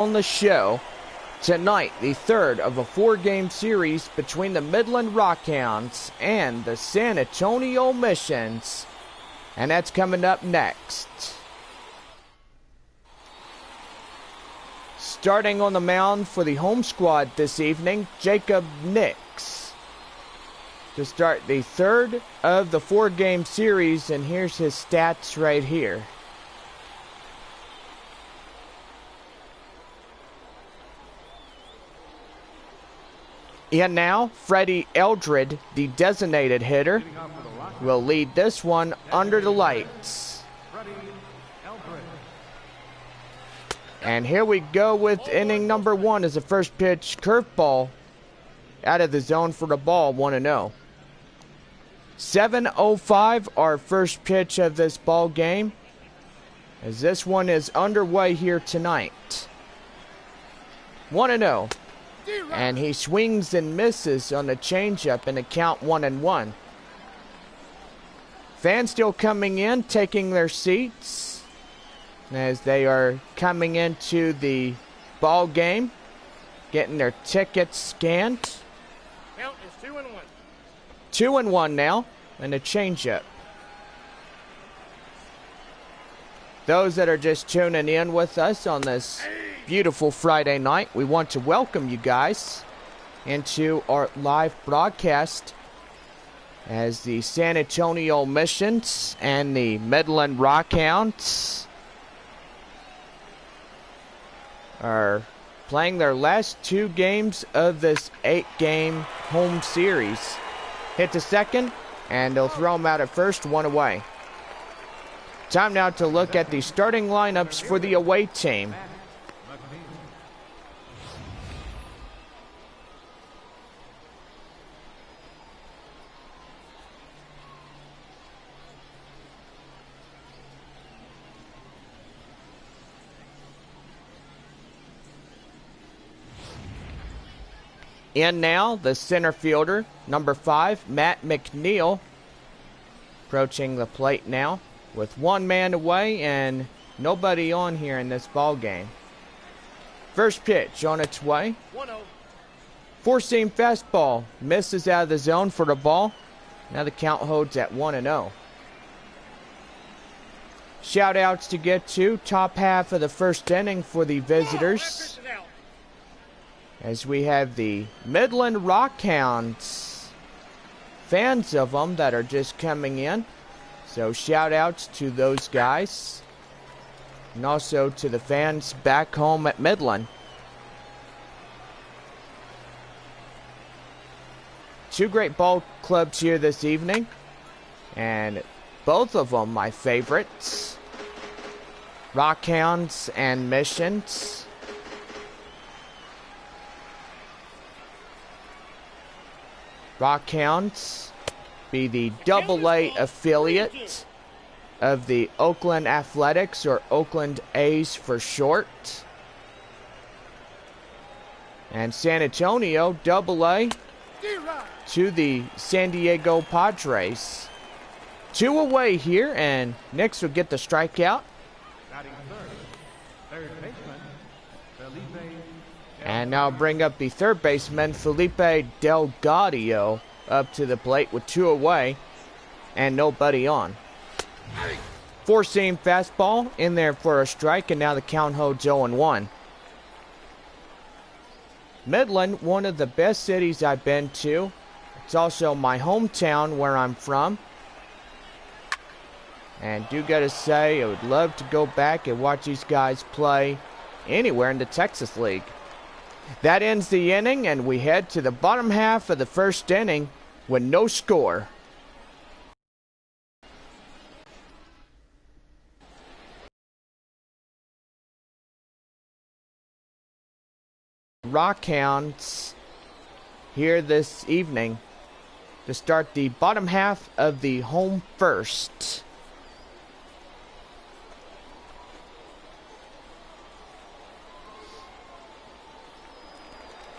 On the show tonight, the third of a four-game series between the Midland Rockhounds and the San Antonio Missions, and that's coming up next. Starting on the mound for the home squad this evening, Jacob Nix to start the third of the four-game series, and here's his stats right here. And now, Freddie Eldred, the designated hitter, will lead this one under the lights. And here we go with inning number one as the first pitch curveball out of the zone for the ball, 1-0. 7:05, our first pitch of this ball game, as this one is underway here tonight. 1-0. And he swings and misses on the changeup in a count 1-1. Fans still coming in, taking their seats as they are coming into the ball game, getting their tickets scanned. Count is 2-1. 2-1 now, and a changeup. Those that are just tuning in with us on this beautiful Friday night, we want to welcome you guys into our live broadcast as the San Antonio Missions and the Midland Rockhounds are playing their last two games of this 8-game home series. Hit to second, and they'll throw them out at first, one away. Time now to look at the starting lineups for the away team. In now, the center fielder, number 5, Matt McNeil, approaching the plate now with one man away and nobody on here in this ball game. First pitch on its way. 1-0. Four-seam fastball misses out of the zone for the ball. Now the count holds at 1-0. Shout-outs to get to top half of the first inning for the visitors, as we have the Midland Rockhounds, fans of them that are just coming in. So shout outs to those guys, and also to the fans back home at Midland. Two great ball clubs here this evening, and both of them my favorites, Rockhounds and Missions. Rockhounds be the AA affiliate of the Oakland Athletics, or Oakland A's for short. And San Antonio, AA to the San Diego Padres. Two away here, and Nix will get the strikeout. And now bring up the third baseman, Felipe Delgadio, up to the plate with two away and nobody on. Four-seam fastball in there for a strike, and now the count holds 0-1. Midland, one of the best cities I've been to. It's also my hometown where I'm from. And do gotta say, I would love to go back and watch these guys play anywhere in the Texas League. That ends the inning, and we head to the bottom half of the first inning with no score. Rockhounds here this evening to start the bottom half of the home first.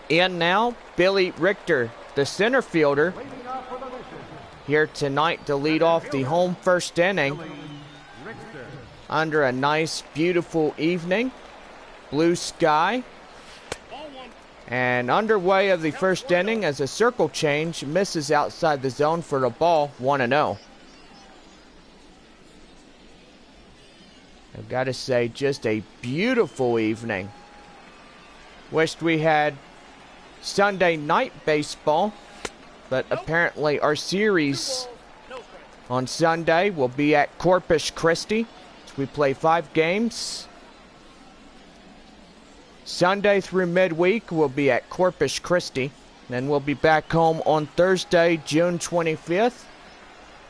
And now, Billy Richter, the center fielder, here tonight to lead off the home first inning under a nice, beautiful evening. blue sky. And underway of the first inning as a circle change misses outside the zone for a ball, 1-0. I've got to say, just a beautiful evening. Wished we had Sunday night baseball, but apparently our series on Sunday will be at Corpus Christi. We play 5 games. Sunday through midweek we'll be at Corpus Christi. Then we'll be back home on Thursday, June 25th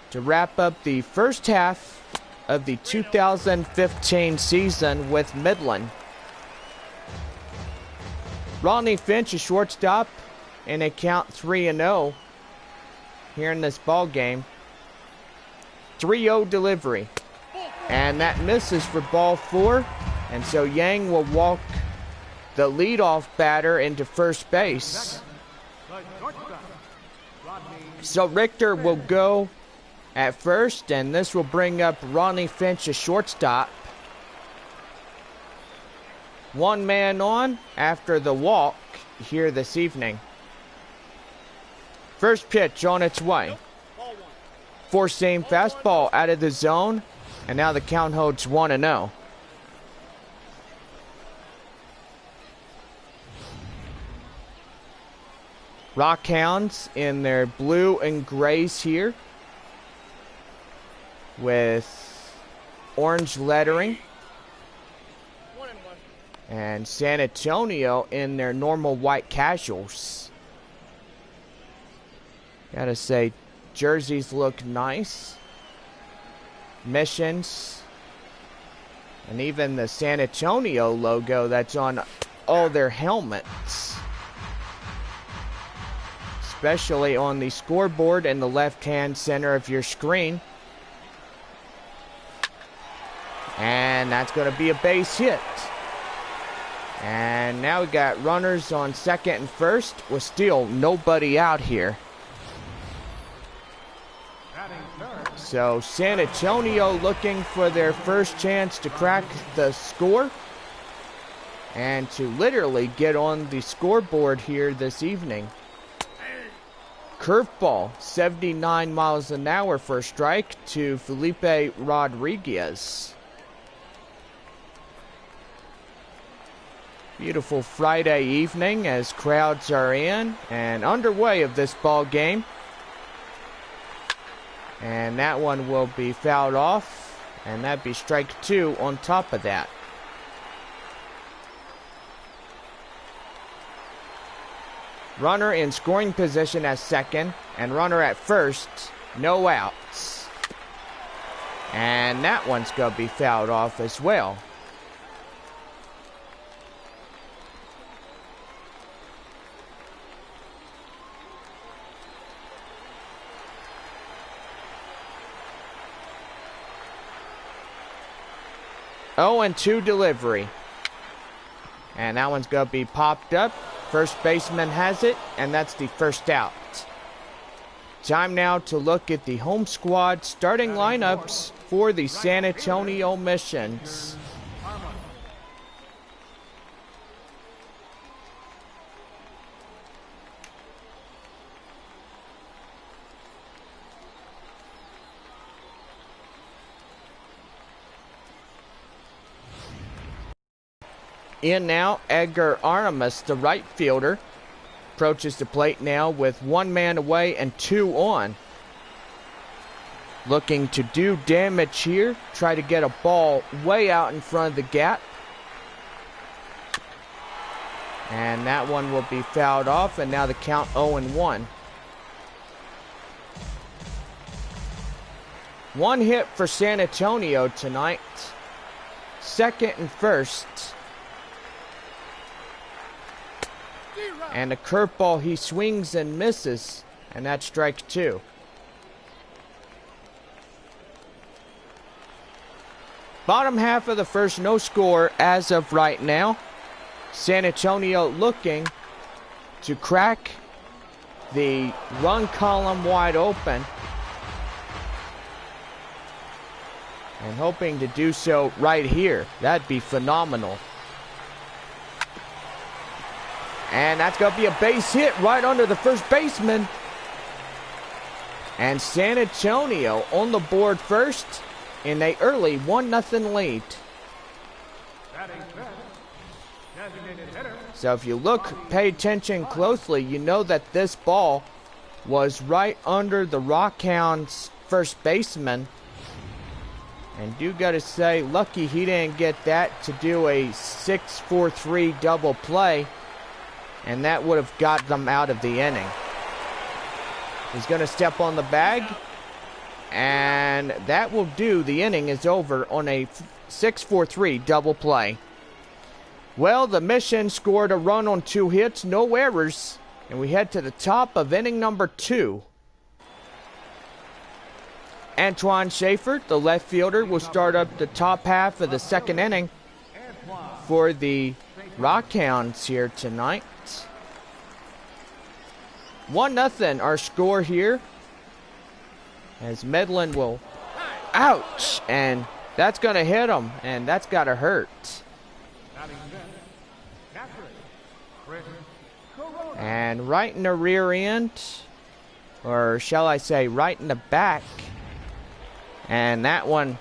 to wrap up the first half of the 2015 season with Midland. Rodney Finch, a shortstop, in a count 3-0 here in this ball game. 3-0 delivery. And that misses for ball 4. And so Yang will walk the leadoff batter into first base. So Richter will go at first, and this will bring up Rodney Finch, a shortstop. 1 man on after the walk here this evening. First pitch on its way. 4-seam fastball out of the zone, and now the count holds 1-0. Rockhounds in their blue and grays here with orange lettering. And San Antonio in their normal white casuals. Gotta say, jerseys look nice. Missions. And even the San Antonio logo that's on all their helmets. Especially on the scoreboard in the left-hand center of your screen. And that's going to be a base hit. And now we got runners on second and first with still nobody out here. So San Antonio looking for their first chance to crack the score and to literally get on the scoreboard here this evening. Curveball, 79 miles an hour for a strike to Felipe Rodriguez. Beautiful Friday evening as crowds are in and underway of this ball game. And that one will be fouled off, and that'd be strike 2 on top of that. Runner in scoring position at second, and runner at first, no outs. And that one's going to be fouled off as well. Oh, and 2 delivery. And that one's going to be popped up. First baseman has it, and that's the first out. Time now to look at the home squad starting lineups for the San Antonio Missions. In now, Edgar Artemis, the right fielder, approaches the plate now with 1 man away and 2 on. Looking to do damage here, try to get a ball way out in front of the gap. And that one will be fouled off, and now the count 0-1. 1 hit for San Antonio tonight. Second and first. And a curveball he swings and misses, and that's strike 2. Bottom half of the first, no score as of right now. San Antonio looking to crack the run column wide open and hoping to do so right here. That'd be phenomenal. And that's going to be a base hit right under the first baseman. And San Antonio on the board first in a early 1-0 lead. So if you look, pay attention closely, you know that this ball was right under the Rockhounds' first baseman. And you got to say, lucky he didn't get that to do a 6-4-3 double play. And that would have got them out of the inning. He's going to step on the bag. And that will do. The inning is over on a 6-4-3 double play. Well, the Mission scored a run on 2 hits, no errors. And we head to the top of inning number 2. Antoine Schaefer, the left fielder, will start up the top half of the second inning for the Rockhounds here tonight. 1-0 our score here. As Midland will, ouch, and that's going to hit him, and that's got to hurt. And right in the rear end, or shall I say right in the back, and that one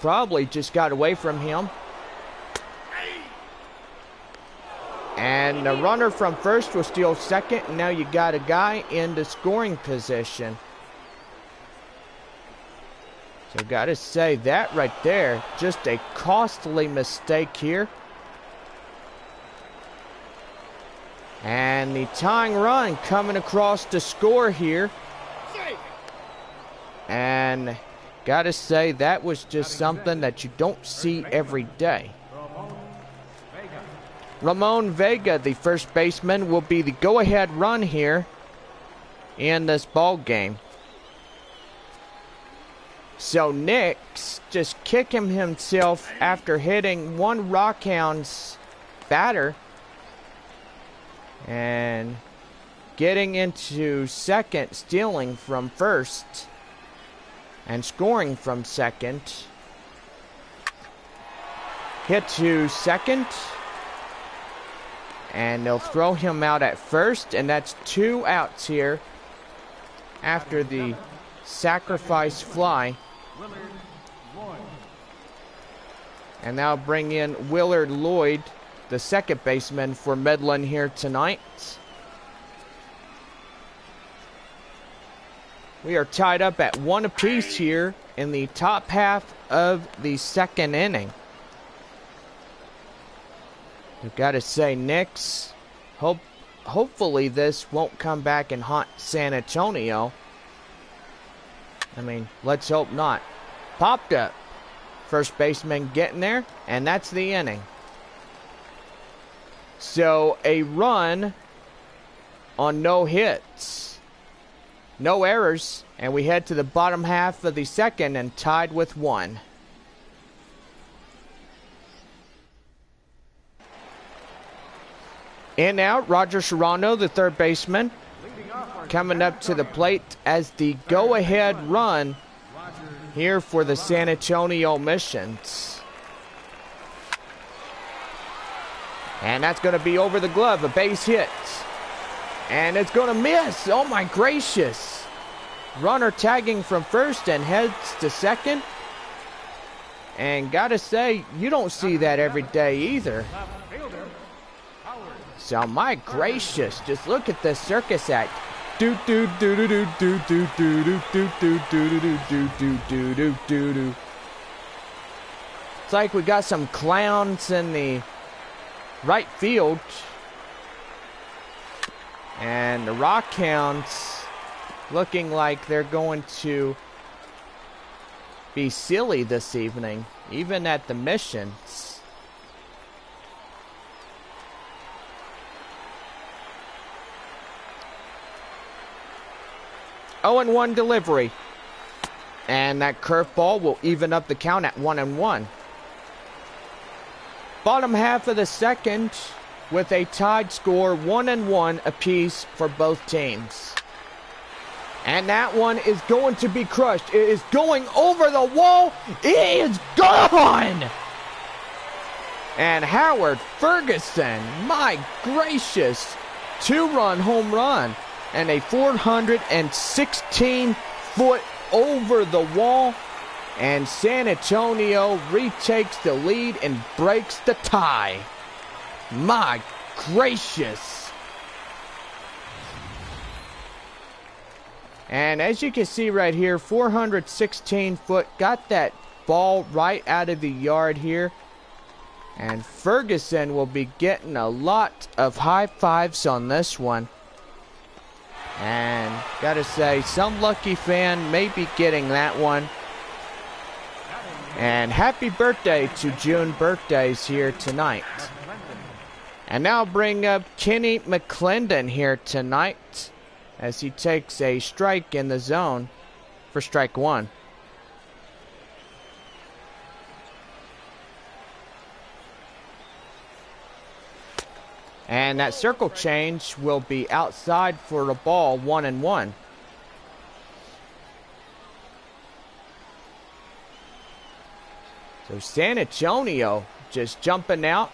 probably just got away from him. And the runner from first will steal second, and now you got a guy in the scoring position. So got to say that right there, just a costly mistake here. And the tying run coming across to score here. And got to say that was just something that you don't see every day. Ramon Vega, the first baseman, will be the go-ahead run here in this ball game. So Nix just kicking himself after hitting one Rockhounds batter and getting into second, stealing from first and scoring from second. Hit to second, and they'll throw him out at first, and that's 2 outs here after the sacrifice fly. And now bring in Willard Lloyd, the second baseman for Midland here tonight. We are tied up at 1 apiece here in the top half of the second inning. You've got to say, Nix, hopefully this won't come back and haunt San Antonio. I mean, let's hope not. Popped up. First baseman getting there, and that's the inning. So a run on no hits, no errors, and we head to the bottom half of the second and tied with 1. In out, Roger Serrano, the third baseman, coming up to the plate as the go-ahead run here for the San Antonio Missions. And that's going to be over the glove, a base hit. And it's going to miss. Oh my gracious. Runner tagging from first and heads to second. And gotta say, you don't see that every day either. So my gracious, just look at this circus act. Do do do do do do do do do do do do do do do do do do. It's like we got some clowns in the right field. And the Rockhounds looking like they're going to be silly this evening, even at the Missions. 0-1 delivery. And that curveball will even up the count at 1-1. Bottom half of the second with a tied score, 1-1 apiece for both teams. And that one is going to be crushed. It is going over the wall. It is gone! And Howard Ferguson, my gracious, 2-run home run and a 416-foot over the wall. And San Antonio retakes the lead and breaks the tie. My gracious. And as you can see right here, 416 foot, got that ball right out of the yard here. And Ferguson will be getting a lot of high fives on this one. And gotta say, some lucky fan may be getting that one. And happy birthday to June birthdays here tonight. And now bring up Kenny McClendon here tonight as he takes a strike in the zone for strike one. And that circle change will be outside for a ball, 1-1. So San Antonio just jumping out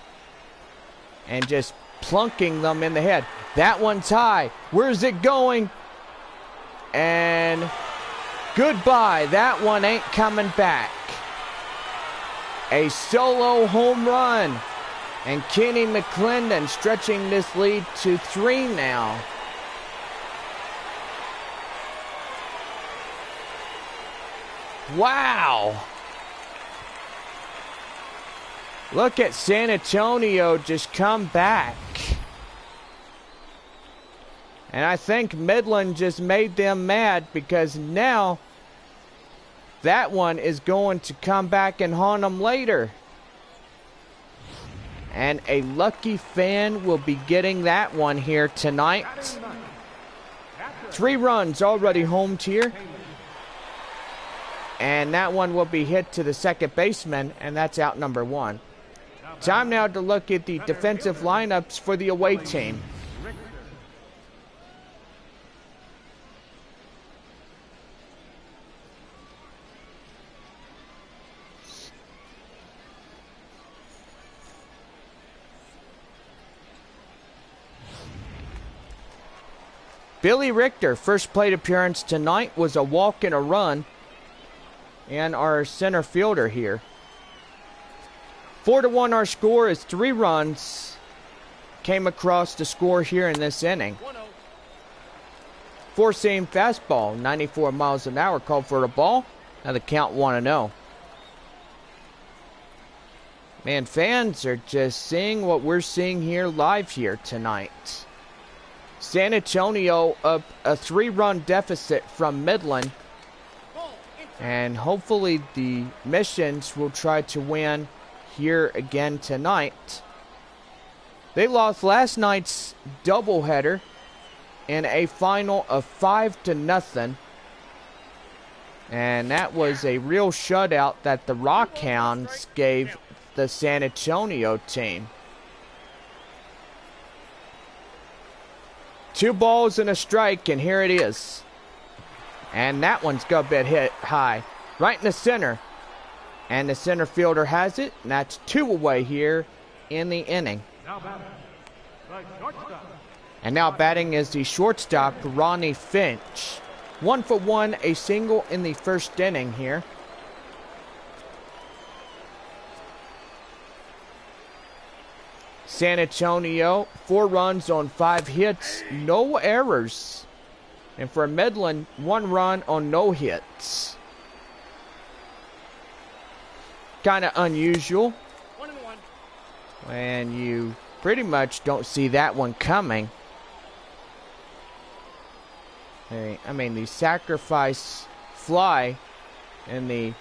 and just plunking them in the head. That one's high. Where's it going? And goodbye. That one ain't coming back. A solo home run. And Kenny McClendon stretching this lead to 3 now. Wow. Look at San Antonio just come back. And I think Midland just made them mad because now that one is going to come back and haunt them later. And a lucky fan will be getting that one here tonight. 3 runs already homed here. And that one will be hit to the second baseman, and that's out number 1. Time now to look at the defensive lineups for the away team. Billy Richter, first plate appearance tonight was a walk and a run. And our center fielder here. 4-1 our score is 3 runs. Came across to score here in this inning. 4-seam fastball, 94 miles an hour, called for a ball. Now the count 1-0. Man, fans are just seeing what we're seeing here live here tonight. San Antonio up a 3-run deficit from Midland. And hopefully the Missions will try to win here again tonight. They lost last night's doubleheader in a final of 5-0. And that was a real shutout that the Rockhounds gave the San Antonio team. 2 balls and a strike, and here it is. And that one's got a bit hit high, right in the center. And the center fielder has it, and that's 2 away here in the inning. And now batting is the shortstop, Ronnie Finch. 1 for 1, a single in the first inning here. San Antonio, 4 runs on 5 hits, no errors. And for Midland, 1 run on no hits. Kind of unusual. 1-1. And you pretty much don't see that one coming. I mean, the sacrifice fly in the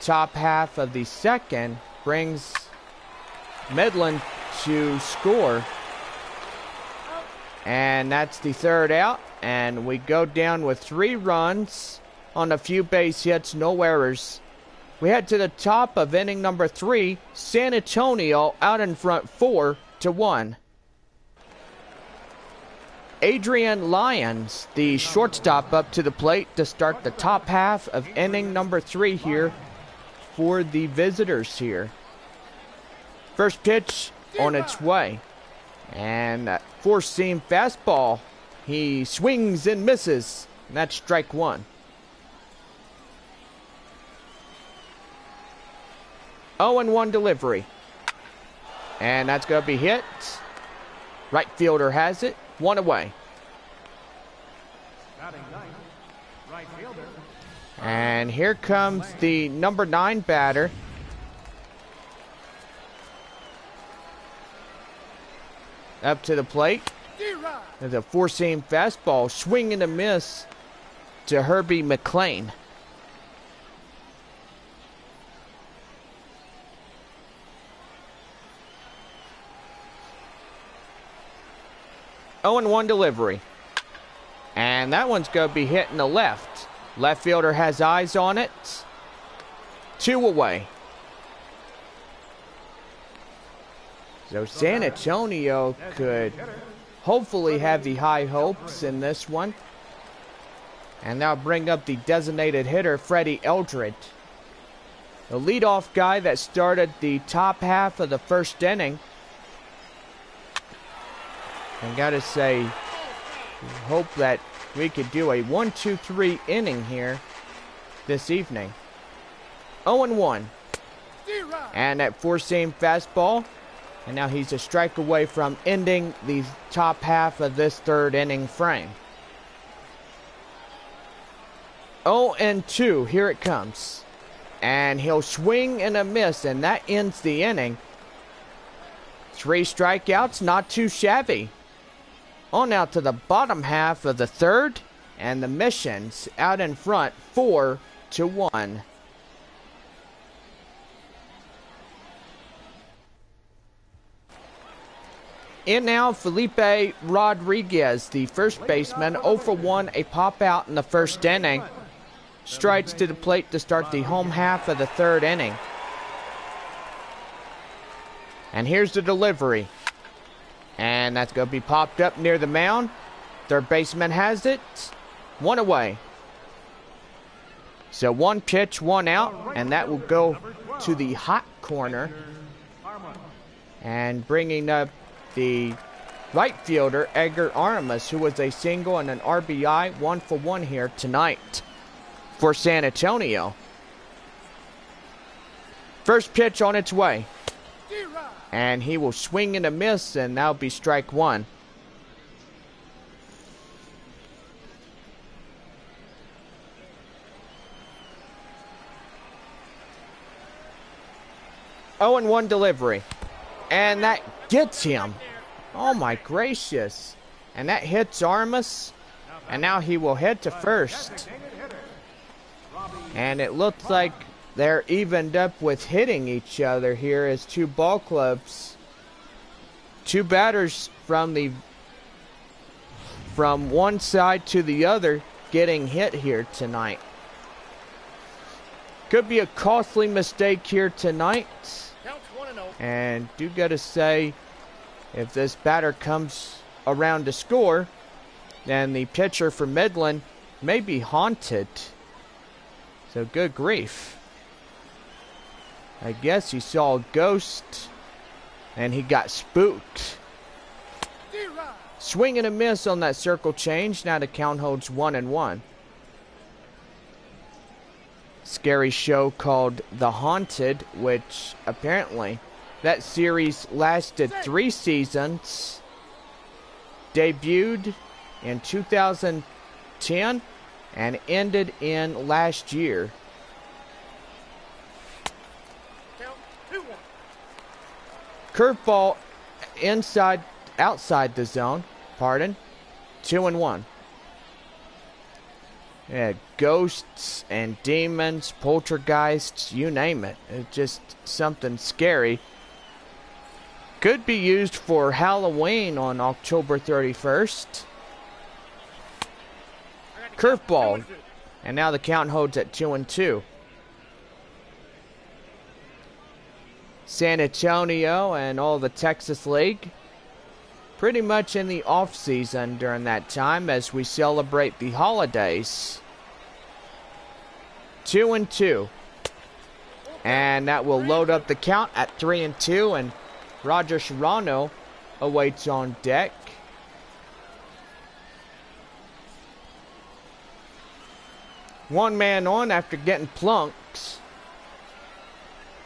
top half of the second brings Midland to score. And that's the 3rd out. And we go down with 3 runs on a few base hits, no errors. We head to the top of inning number 3. San Antonio out in front 4-1. Adrian Lyons, the shortstop, up to the plate to start the top half of inning number 3 here for the visitors here. First pitch on its way. And four-seam fastball. He swings and misses. And that's strike one. 0-1 delivery. And that's going to be hit. Right fielder has it. One away. And here comes the number 9 batter. Up to the plate. There's a four-seam fastball. Swing and a miss to Herbie McLean. Oh, and 1 delivery. And that one's going to be hit in the left. Left fielder has eyes on it. 2 away. So San Antonio could hopefully have the high hopes in this one. And now bring up the designated hitter, Freddie Eldred. The leadoff guy that started the top half of the first inning. And gotta say, hope that we could do a 1-2-3 inning here this evening. 0-1. And that four-seam fastball. And now he's a strike away from ending the top half of this third inning frame. 0-2. Here it comes. And he'll swing and a miss, and that ends the inning. 3 strikeouts, not too shabby. On out to the bottom half of the third, and the Missions out in front, 4-1. In now, Felipe Rodriguez, the first baseman, 0 for 1, a pop out in the first inning. Strides to the plate to start the home half of the third inning. And here's the delivery. And that's going to be popped up near the mound. Third baseman has it. 1 away. So 1 pitch, 1 out. And that will go to the hot corner. And bringing up the right fielder, Edgar Aramis, who was a single and an RBI, 1 for 1 here tonight for San Antonio. First pitch on its way. And he will swing and a miss, and that'll be strike 1. Oh, and 1 delivery. And that gets him. Oh my gracious. And that hits Armas. And now he will head to first. And it looks like they're evened up with hitting each other here as 2 ball clubs. 2 batters from one side to the other getting hit here tonight. Could be a costly mistake here tonight. And do gotta say, if this batter comes around to score, then the pitcher for Midland may be haunted. So good grief. I guess he saw a ghost and he got spooked. Swing and a miss on that circle change. Now the count holds 1-1. Scary show called The Haunted, which apparently that series lasted 3 seasons. Debuted in 2010 and ended in last year. Curveball outside the zone. 2-1. Yeah, ghosts and demons, poltergeists, you name it. It's just something scary. Could be used for Halloween on October 31st. Curveball. And now the count holds at 2-2. San Antonio and all the Texas League pretty much in the off season during that time as we celebrate the holidays. 2-2. And that will load up the count at 3-2, and Roger Serrano awaits on deck. One man on after getting plunks.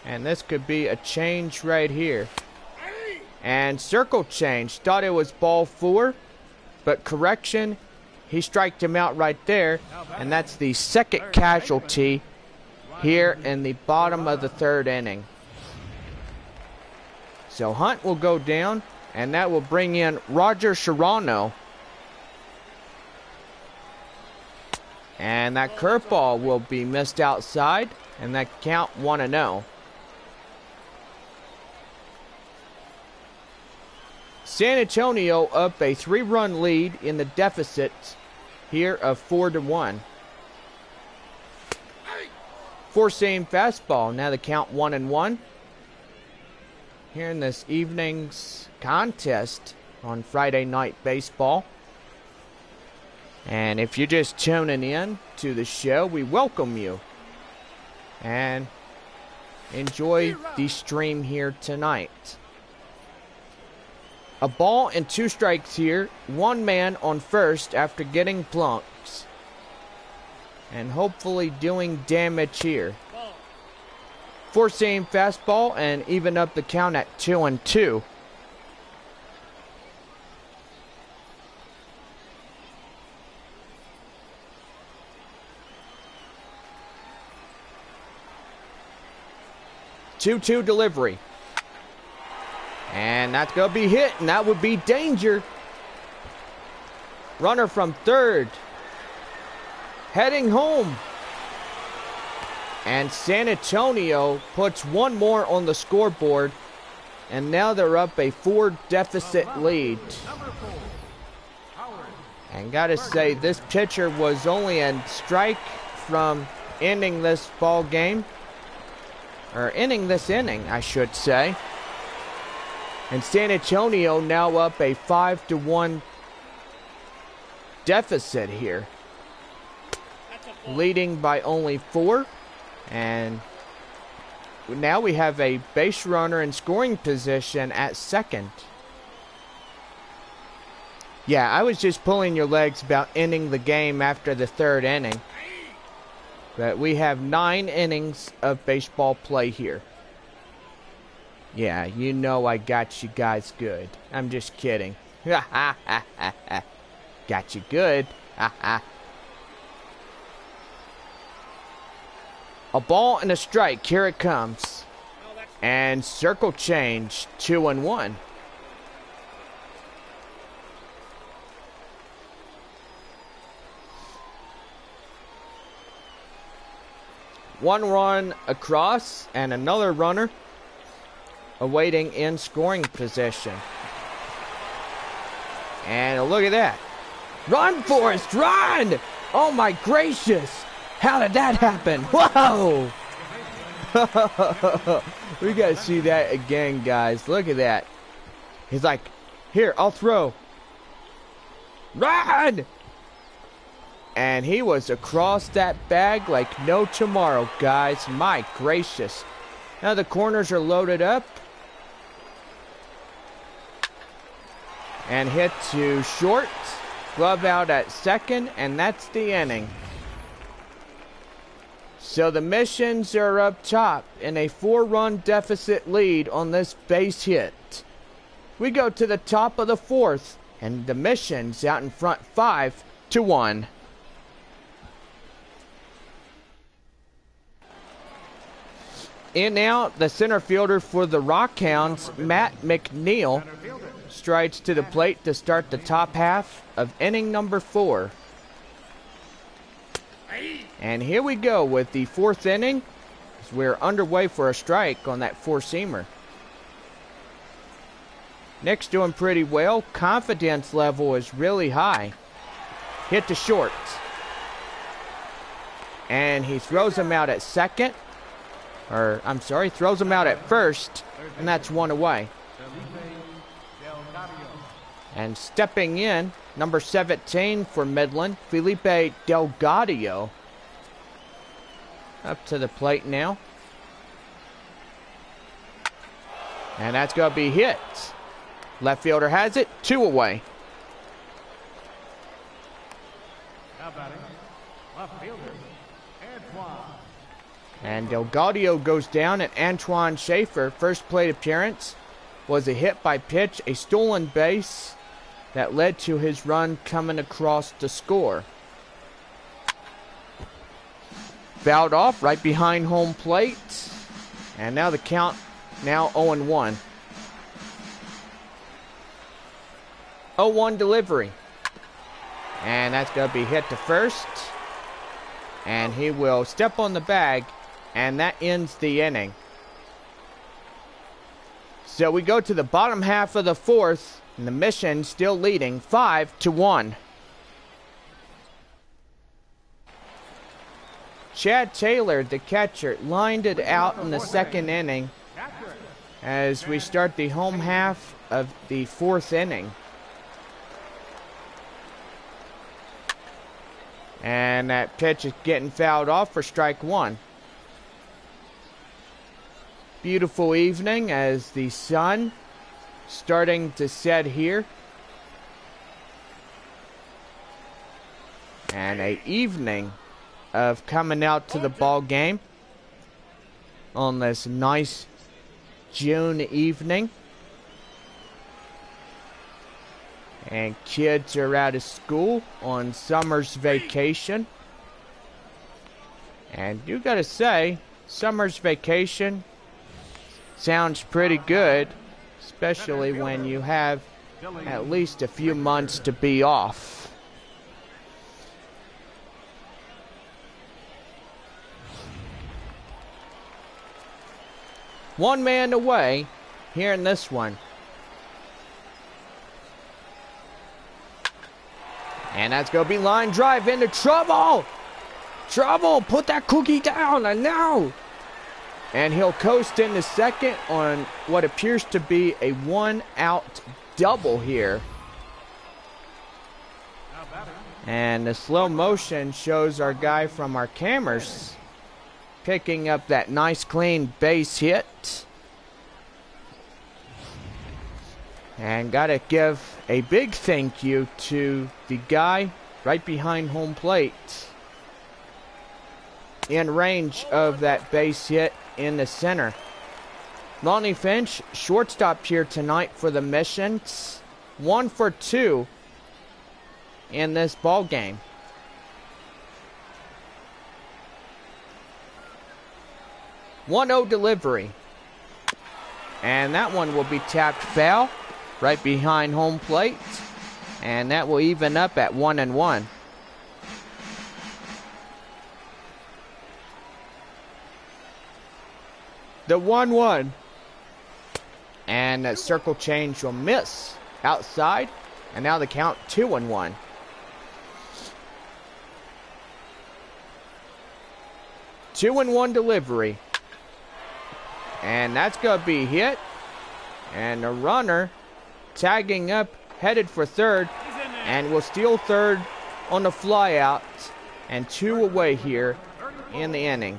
And this could be a change right here. And circle change. Thought it was ball 4. But correction, he striked him out right there. And that's the second casualty here in the bottom of the 3rd inning. So Hunt will go down. And that will bring in Roger Serrano. And that curveball will be missed outside. And that count 1-0. San Antonio up a 3-run lead in the deficit here of 4-1. Four-seam fastball. Now the count 1-1. Here in this evening's contest on Friday Night Baseball. And if you're just tuning in to the show, we welcome you. And enjoy the stream here tonight. A ball and 2 strikes here. One man on first after getting plunks. And hopefully doing damage here. Four-seam fastball and even up the count at 2-2. Two-two delivery. And that's going to be hit, and that would be danger. Runner from third. Heading home. And San Antonio puts one more on the scoreboard. And now they're up a 4-deficit lead. And gotta say, this pitcher was only a strike from ending this ball game. Or ending this inning, I should say. And San Antonio now up a 5-1 deficit here. Leading by only 4. And now we have a base runner in scoring position at second. Yeah, I was just pulling your legs about ending the game after the 3rd inning. But we have 9 innings of baseball play here. Yeah, you know I got you guys good. I'm just kidding. Got you good. A ball and a strike. Here it comes. And circle change. 2-1. One run across and another runner awaiting in scoring position. And look at that. Run, Forrest, run! Oh my gracious! How did that happen? Whoa! We gotta see that again, guys. Look at that. He's like, here, I'll throw. Run! And he was across that bag like no tomorrow, guys. My gracious. Now the corners are loaded up. And hit to short. Glove out at second. And that's the inning. So the Missions are up top in a 4-run deficit lead on this base hit. We go to the top of the 4th. And the Missions out in front 5-1. In now, the center fielder for the Rockhounds, Matt McNeil, strides to the plate to start the top half of inning number 4. And here we go with the 4th inning, as we're underway for a strike on that 4-seamer. Nick's doing pretty well. Confidence level is really high. Hit to short. And he throws him out at second. Or, I'm sorry, throws him out at first, and that's 1 away. And stepping in, number 17 for Midland, Felipe Delgadio. Up to the plate now. And that's going to be hit. Left fielder has it. 2 away. Now batting, left fielder, Antoine. And Delgadio goes down, and Antoine Schaefer, first plate appearance, was a hit by pitch, a stolen base that led to his run coming across to score. Fouled off right behind home plate. And now the count, now 0-1. 0-1 delivery. And that's going to be hit to first. And he will step on the bag. And that ends the inning. So we go to the bottom half of the 4th. And the Mission still leading 5-1. Chad Taylor, the catcher, lined it out in the 2nd inning as we start the home half of the 4th inning. And that pitch is getting fouled off for strike 1. Beautiful evening as the sun starting to set here. And an evening of coming out to the ball game on this nice June evening. And kids are out of school on summer's vacation. And you gotta say, summer's vacation sounds pretty good, especially when you have at least a few months to be off. One man away here in this one. And that's going to be line drive into trouble. Trouble. Put that cookie down. And now. And he'll coast into second on what appears to be a 1-out double here. And the slow motion shows our guy from our cameras picking up that nice clean base hit. And gotta give a big thank you to the guy right behind home plate in range of that base hit in the center. Lonnie Finch, shortstop here tonight for the Missions. 1 for 2 in this ball game. One-0 delivery. And that one will be tapped foul right behind home plate. And that will even up at 1-1. The 1-1. And that circle change will miss outside. And now the count 2-1. Two and one delivery. And that's going to be hit. And the runner tagging up, headed for third. And will steal third on the fly out. And 2 away here in the inning.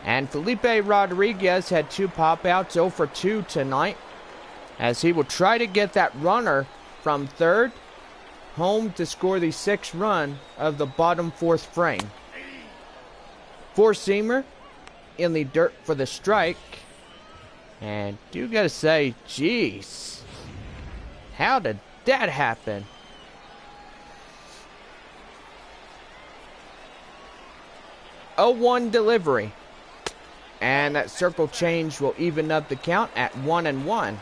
And Felipe Rodriguez had 2 pop-outs, 0 for 2 tonight, as he will try to get that runner from third home to score the 6th run of the bottom 4th frame. Four-seamer in the dirt for the strike. And you gotta say, geez, how did that happen? A 1 delivery. And that circle change will even up the count at 1-1.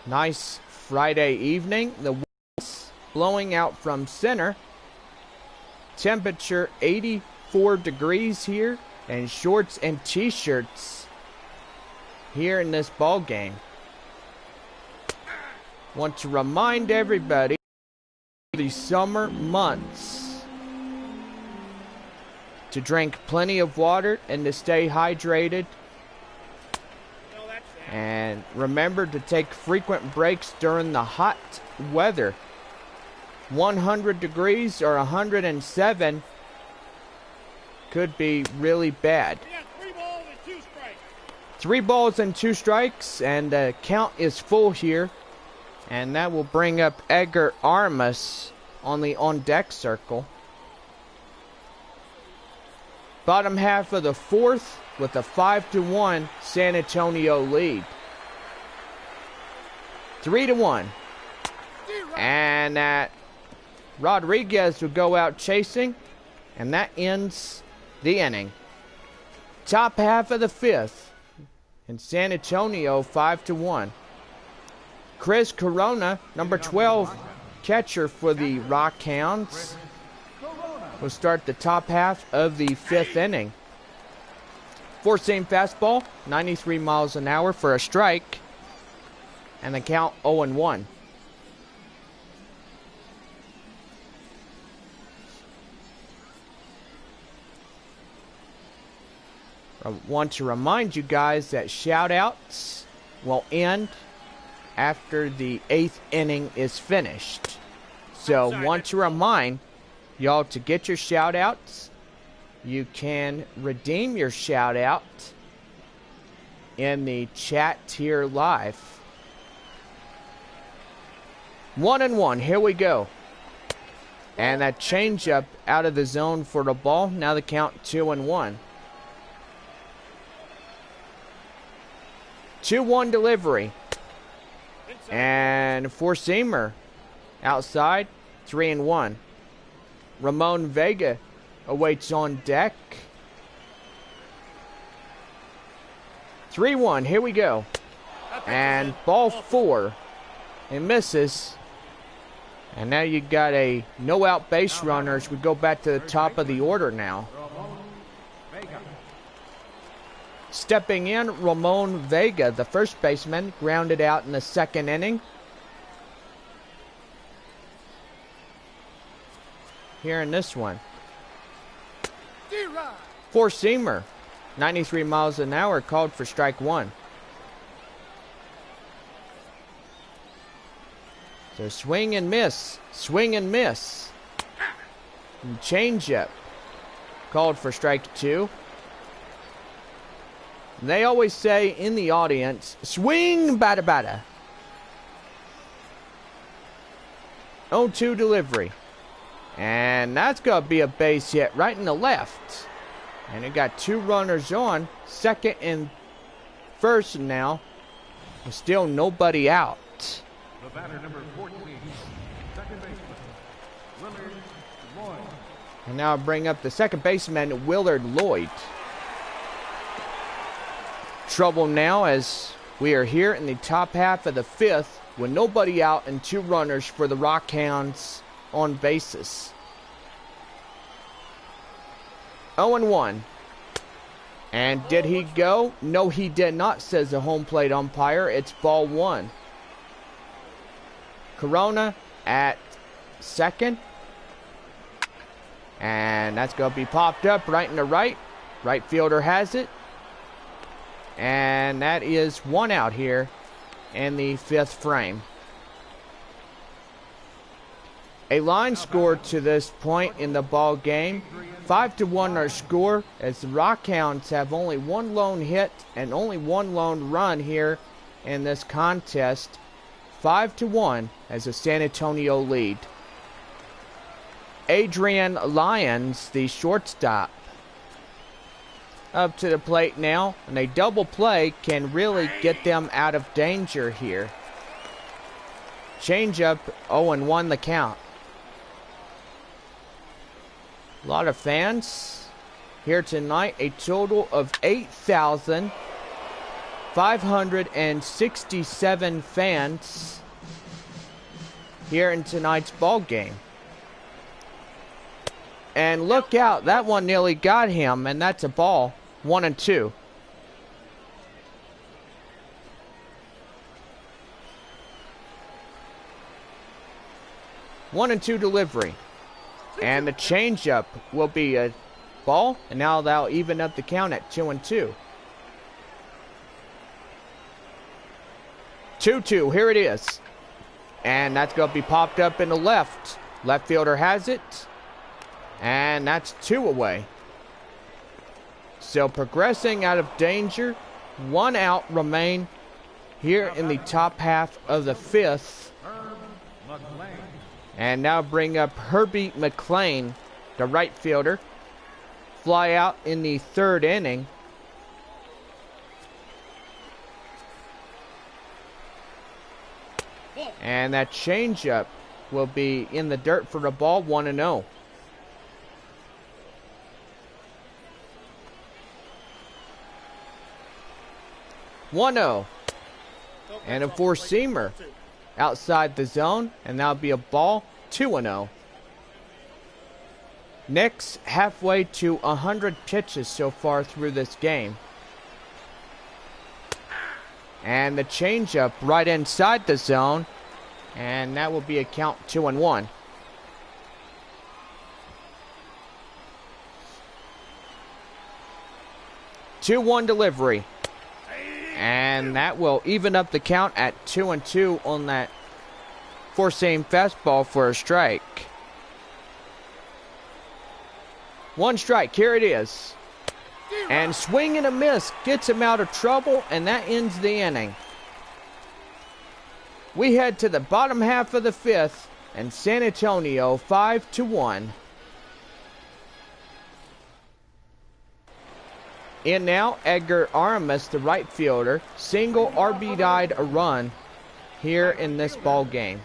Nice Friday evening. The wind's blowing out from center. Temperature 84 degrees here. And shorts and t-shirts here in this ball game. Want to remind everybody the summer months to drink plenty of water and to stay hydrated. And remember to take frequent breaks during the hot weather. 100 degrees or 107 could be really bad. We got 3 balls and 2 strikes. 3 balls and 2 strikes, and the count is full here. And that will bring up Edgar Armas on the on-deck circle. Bottom half of the 4th with a 5-1 San Antonio lead. 3-1. And that Rodriguez will go out chasing, and that ends the inning. Top half of the 5th, and San Antonio 5-1. Chris Corona, number 12 catcher for the Rockhounds, will start the top half of the 5th inning. 4-seam fastball, 93 miles an hour for a strike, and the count 0-1. I want to remind you guys that shout-outs will end after the 8th inning is finished. So want to remind y'all to get your shout-outs. You can redeem your shout-out in the chat here live. 1-1, here we go. And that changeup out of the zone for the ball. Now the count 2-1. 2-1 delivery. And 4-seamer outside. 3-1. Ramon Vega awaits on deck. 3-1. Here we go. And ball 4. It misses. And now you got a no out base runner as we go back to the top of the order now. Stepping in, Ramon Vega, the first baseman, grounded out in the 2nd inning. Here in this one. 4-seamer, 93 miles an hour, called for strike 1. So swing and miss, swing and miss. And changeup, called for strike 2. They always say in the audience, swing, bada bada. 0-2 delivery. And that's going to be a base hit right in the left. And it got 2 runners on, 2nd and 1st now. There's still nobody out. The batter number 14, 2nd baseman, Willard Lloyd. And now I'll bring up the 2nd baseman, Willard Lloyd. Trouble now as we are here in the top half of the 5th with nobody out and 2 runners for the Rockhounds on bases. 0-1. And did he go? No, he did not, says the home plate umpire. It's ball 1. Corona at 2nd. And that's going to be popped up right in the right. Right fielder has it. And that is 1 out here in the 5th frame. A line score to this point in the ball game. 5-1 our score, as the Rockhounds have only 1 lone hit and only 1 lone run here in this contest. 5-1 as a San Antonio lead. Adrian Lyons, the shortstop, up to the plate now, and a double play can really get them out of danger here. Changeup, 0-1 the count. A lot of fans here tonight, a total of 8,567 fans here in tonight's ball game. And look out, that one nearly got him, and that's a ball. 1-2. One and 2 delivery. And the changeup will be a ball, and now they'll even up the count at 2-2. 2-2, here it is. And that's going to be popped up in the left. Left fielder has it. And that's 2 away. So progressing out of danger, 1 out remain here in the top half of the 5th. And now bring up Herbie McLean, the right fielder. Fly out in the 3rd inning. And that changeup will be in the dirt for the ball, 1-0. And a four-seamer outside the zone, and that'll be a ball, 2-0. Nick's halfway to 100 pitches so far through this game. And the changeup right inside the zone, and that will be a count, 2-1. Two-one delivery. And that will even up the count at 2-2 on that four-seam fastball for a strike. 1 strike, here it is. And swing and a miss gets him out of trouble, and that ends the inning. We head to the bottom half of the 5th, and San Antonio 5-1. In now, Edgar Aramis, the right fielder, single RBI'd a run here in this ball game.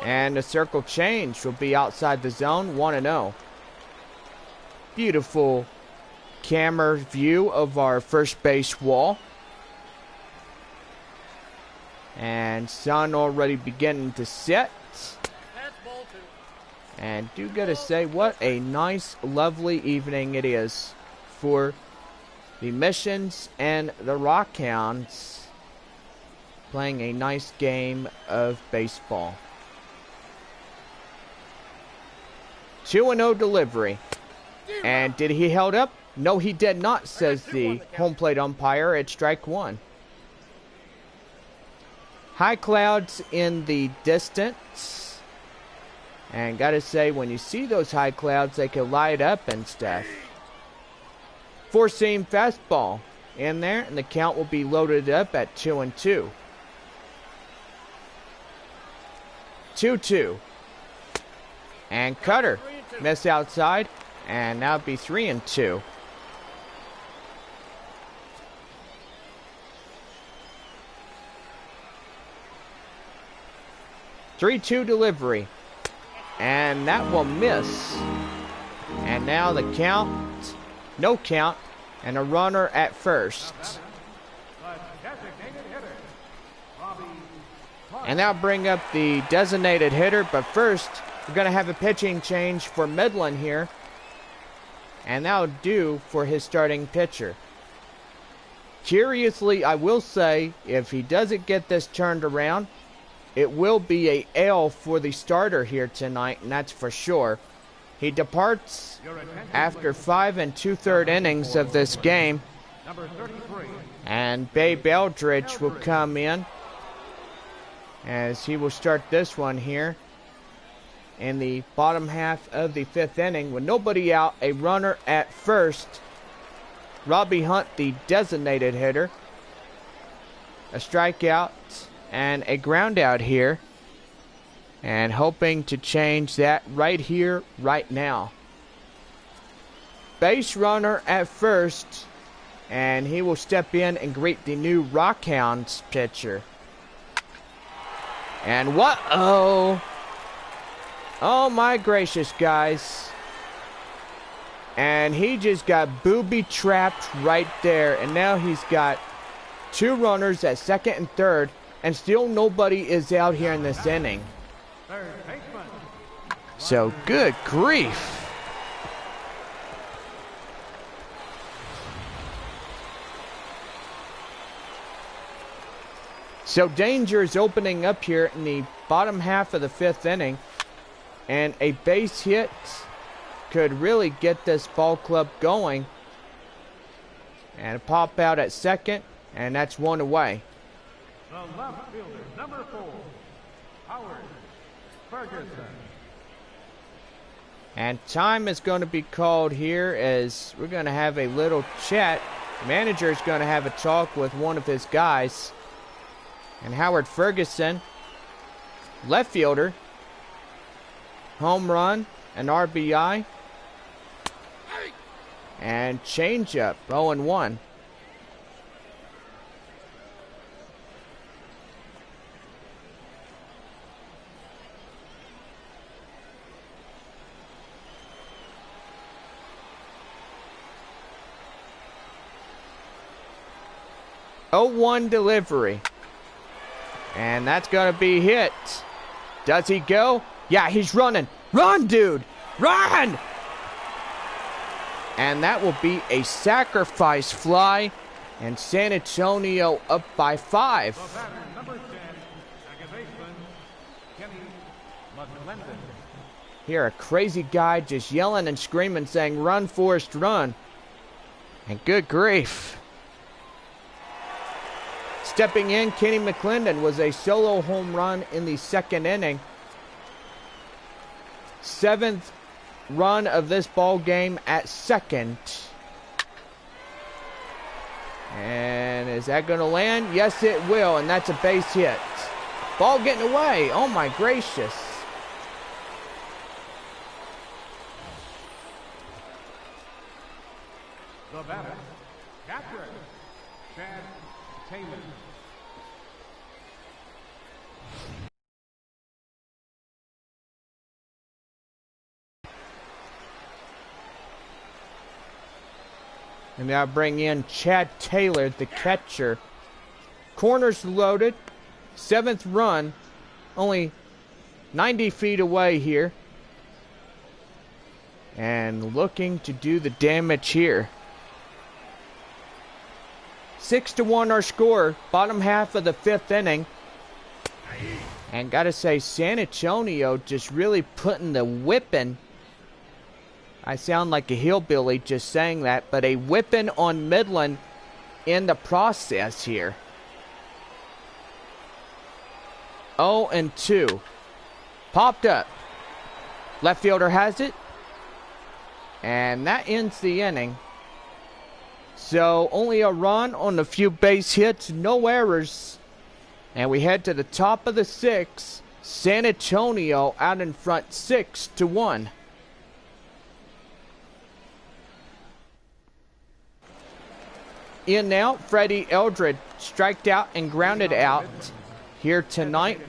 And the circle change will be outside the zone, 1-0. Beautiful camera view of our first base wall. And sun already beginning to set. And do gotta say, what a nice, lovely evening it is for the Missions and the Rockhounds playing a nice game of baseball. 2-0 delivery. And did he held up? No, he did not, says the home plate umpire. It's strike 1. High clouds in the distance. And gotta say, when you see those high clouds, they can light up and stuff. Four-seam fastball in there, and the count will be loaded up at 2-2. 2-2. And cutter. Miss outside, and now it'll be 3-2. Three-two delivery. And that will miss. And now the count, no count, and a runner at first. And now bring up the designated hitter, but first we're going to have a pitching change for Midland here. And that'll do for his starting pitcher. Curiously, I will say, if he doesn't get this turned around, it will be a L for the starter here tonight, and that's for sure. He departs after 5 2/3 innings of this game. And Babe Eldridge will come in as he will start this one here in the bottom half of the 5th inning. With nobody out, a runner at first. Robbie Hunt, the designated hitter. A strikeout and a ground out here, and hoping to change that right here, right now. Base runner at first, and he will step in and greet the new Rockhounds pitcher. And what? Oh my gracious, guys. And he just got booby trapped right there, and now he's got 2 runners at 2nd and 3rd. And still nobody is out here in this inning. So, good grief. So, danger is opening up here in the bottom half of the 5th inning. And a base hit could really get this ball club going. And a pop out at 2nd, and that's 1 away. The left fielder, number 4, Howard. Ferguson. And time is going to be called here as we're going to have a little chat. The manager is going to have a talk with one of his guys. And Howard Ferguson, left fielder, home run, an RBI, and changeup, 0-1. Oh-1 delivery. And that's going to be hit. Does he go? Yeah, he's running. Run, dude! Run! And that will be a sacrifice fly. And San Antonio up by 5. The batter, number 10, second baseman, Kenny Midland. Here, a crazy guy just yelling and screaming, saying, "Run, Forrest, run." And good grief. Stepping in, Kenny McClendon was a solo home run in the second inning. 7th run of this ball game at second. And is that going to land? Yes, it will, and that's a base hit. Ball getting away. Oh, my gracious. The batter, catcher, Chad Taylor. And now bring in Chad Taylor, the catcher. Corners loaded. 7th run. Only 90 feet away here. And looking to do the damage here. 6-1 our score. Bottom half of the 5th inning. And gotta say, San Antonio just really putting the whipping. I sound like a hillbilly just saying that, but a whipping on Midland in the process here. 0-2. Popped up. Left fielder has it. And that ends the inning. So only a run on a few base hits, no errors. And we head to the top of the 6th. San Antonio out in front 6-1. In now, Freddie Eldred striked out and grounded out here tonight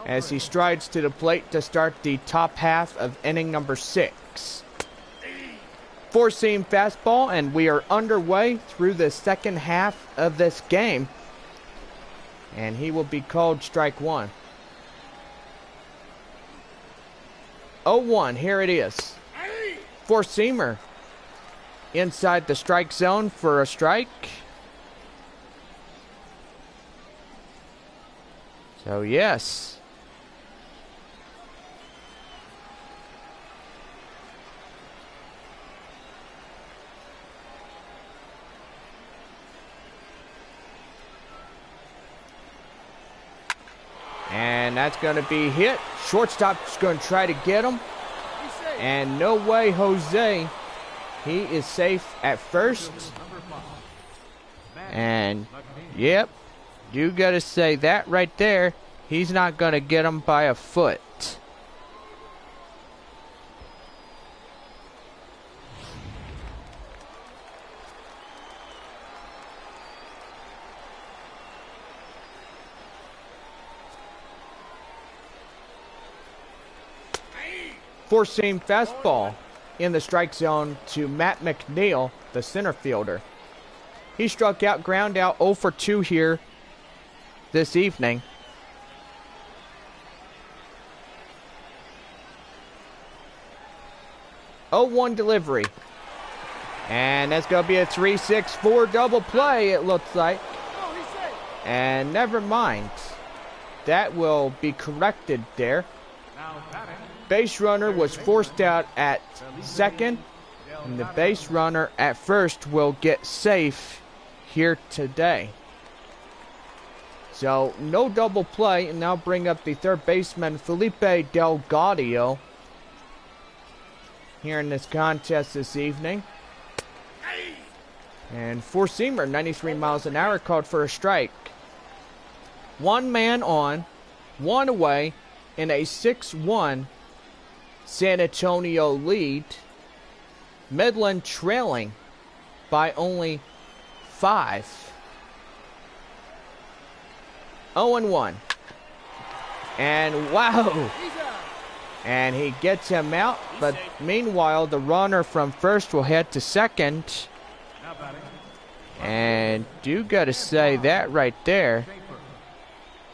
as he strides to the plate to start the top half of inning number 6. 4-seam fastball, and we are underway through the second half of this game. And he will be called strike 1. 0-1, here it is. 4-seamer. Inside the strike zone for a strike. So, yes. And that's going to be hit. Shortstop's going to try to get him. And no way, Jose. He is safe at first. And, yep, you got to say that right there. He's not going to get him by a foot. Four-seam fastball in the strike zone to Matt McNeil, the center fielder. He struck out, ground out, 0 for 2 here this evening. Oh-1 delivery. And that's going to be a 3-6-4 double play, it looks like. And never mind. That will be corrected there. Base runner was forced out at second, and the base runner at first will get safe here today. So, no double play, and now bring up the third baseman, Felipe Delgado, here in this contest this evening. And four-seamer, 93 miles an hour, called for a strike. One man on, one away, in a 6-1 San Antonio lead. Midland trailing by only 5. 0-1. And wow. And he gets him out, but meanwhile the runner from first will head to second. And do gotta say that right there,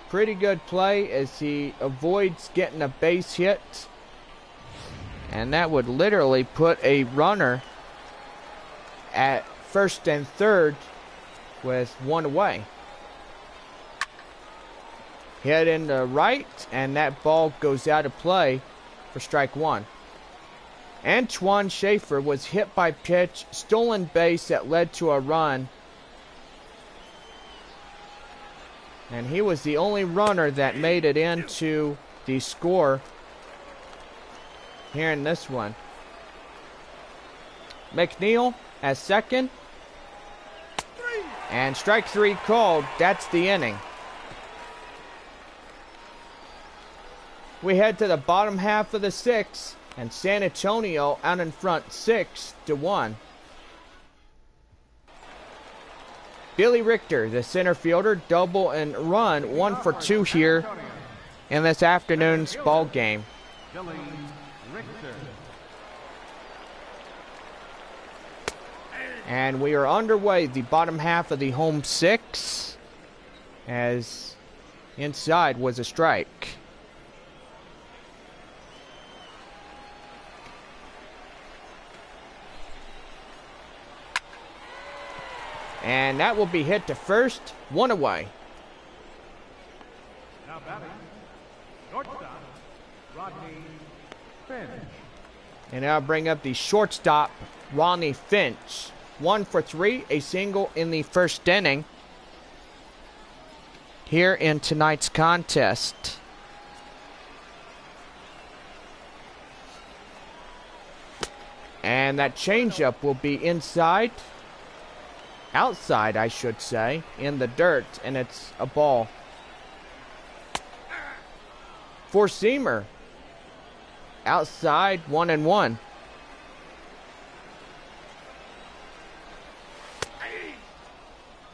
pretty good play as he avoids getting a base hit. And that would literally put a runner at first and third with one away. Hit in the right, and that ball goes out of play for strike one. Antoine Schaefer was hit by pitch, stolen base that led to a run. And he was the only runner that made it into the score here in this one. McNeil at second. And strike three called. That's the inning. We head to the bottom half of the 6th, and San Antonio out in front 6-1. Billy Richter, the center fielder, double and run, 1 for 2 here in this afternoon's ball game. Billy Richter. And we are underway, the bottom half of the home 6, as inside was a strike. And that will be hit to first, 1 away. Now batting, shortstop, Rodney Finch. And I'll bring up the shortstop, Ronnie Finch. 1 for 3, a single in the first inning here in tonight's contest. And that changeup will be inside. Outside, I should say, in the dirt, and it's a ball. Four-seamer. Outside, 1-1.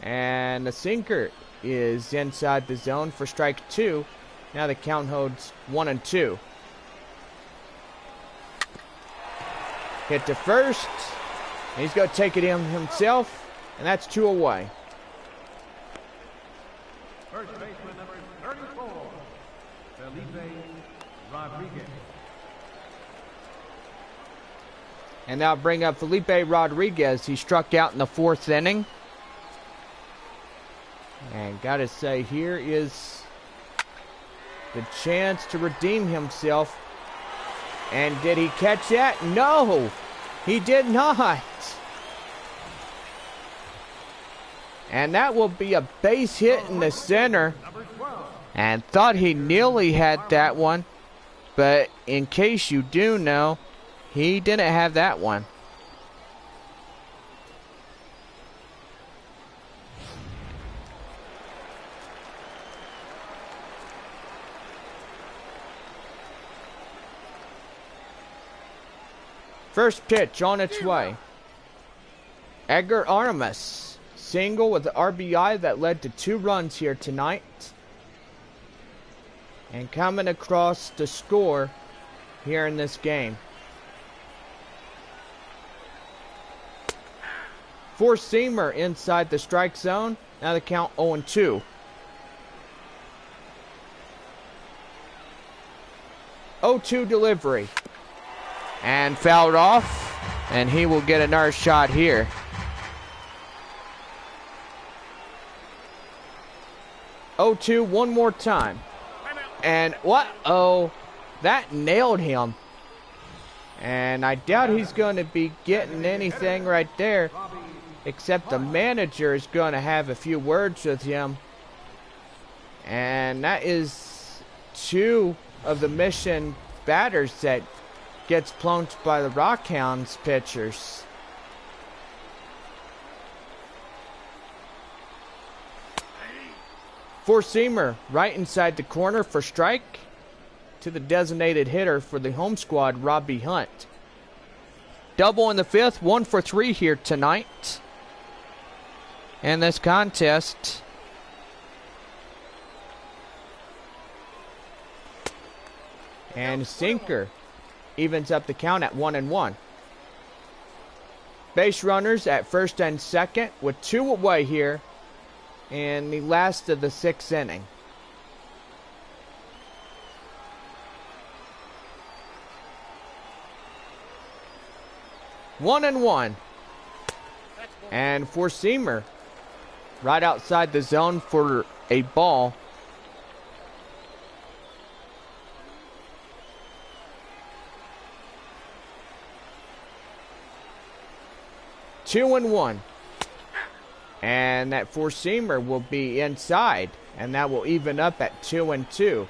And the sinker is inside the zone for strike 2. Now the count holds 1-2. Hit to first. He's going to take it in himself. And that's 2 away. First baseman number 34, Felipe Rodriguez. And now bring up Felipe Rodriguez. He struck out in the 4th inning. And gotta say, here is the chance to redeem himself. And did he catch that? No, he did not. And that will be a base hit in the center. And thought he nearly had that one. But in case you do know, he didn't have that one. First pitch on its way. Edgar Artemis. Single with the RBI that led to 2 runs here tonight. And coming across to score here in this game. Four-seamer inside the strike zone. Now the count 0-2. 0-2 delivery. And fouled off. And he will get another shot here. 0-2 one more time. And what? Oh, that nailed him. And I doubt he's going to be getting anything right there. Except the manager is going to have a few words with him. And that is 2 of the mission batters that gets plunked by the Rockhounds pitchers. Four-seamer right inside the corner for strike to the designated hitter for the home squad, Robbie Hunt. Double in the 5th, 1 for 3 here tonight in this contest. And sinker evens up the count at 1-1. Base runners at first and second with 2 away here in the last of the 6th inning. One and one. And four-seamer right outside the zone for a ball. Two and one. And that four-seamer will be inside, and that will even up at 2-2.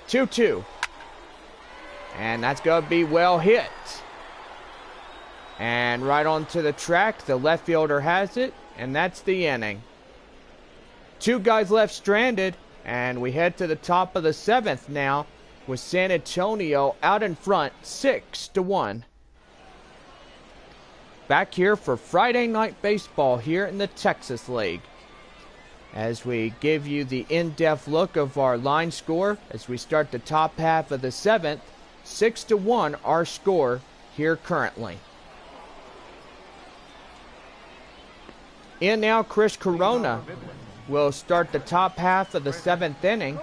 2-2. And that's going to be well hit. And right onto the track, the left fielder has it, and that's the inning. 2 guys left stranded, and we head to the top of the 7th now with San Antonio out in front, 6-1. Back here for Friday night baseball here in the Texas League. As we give you the in-depth look of our line score as we start the top half of the 7th, 6-1 our score here currently. In now, Chris Corona will start the top half of the 7th inning.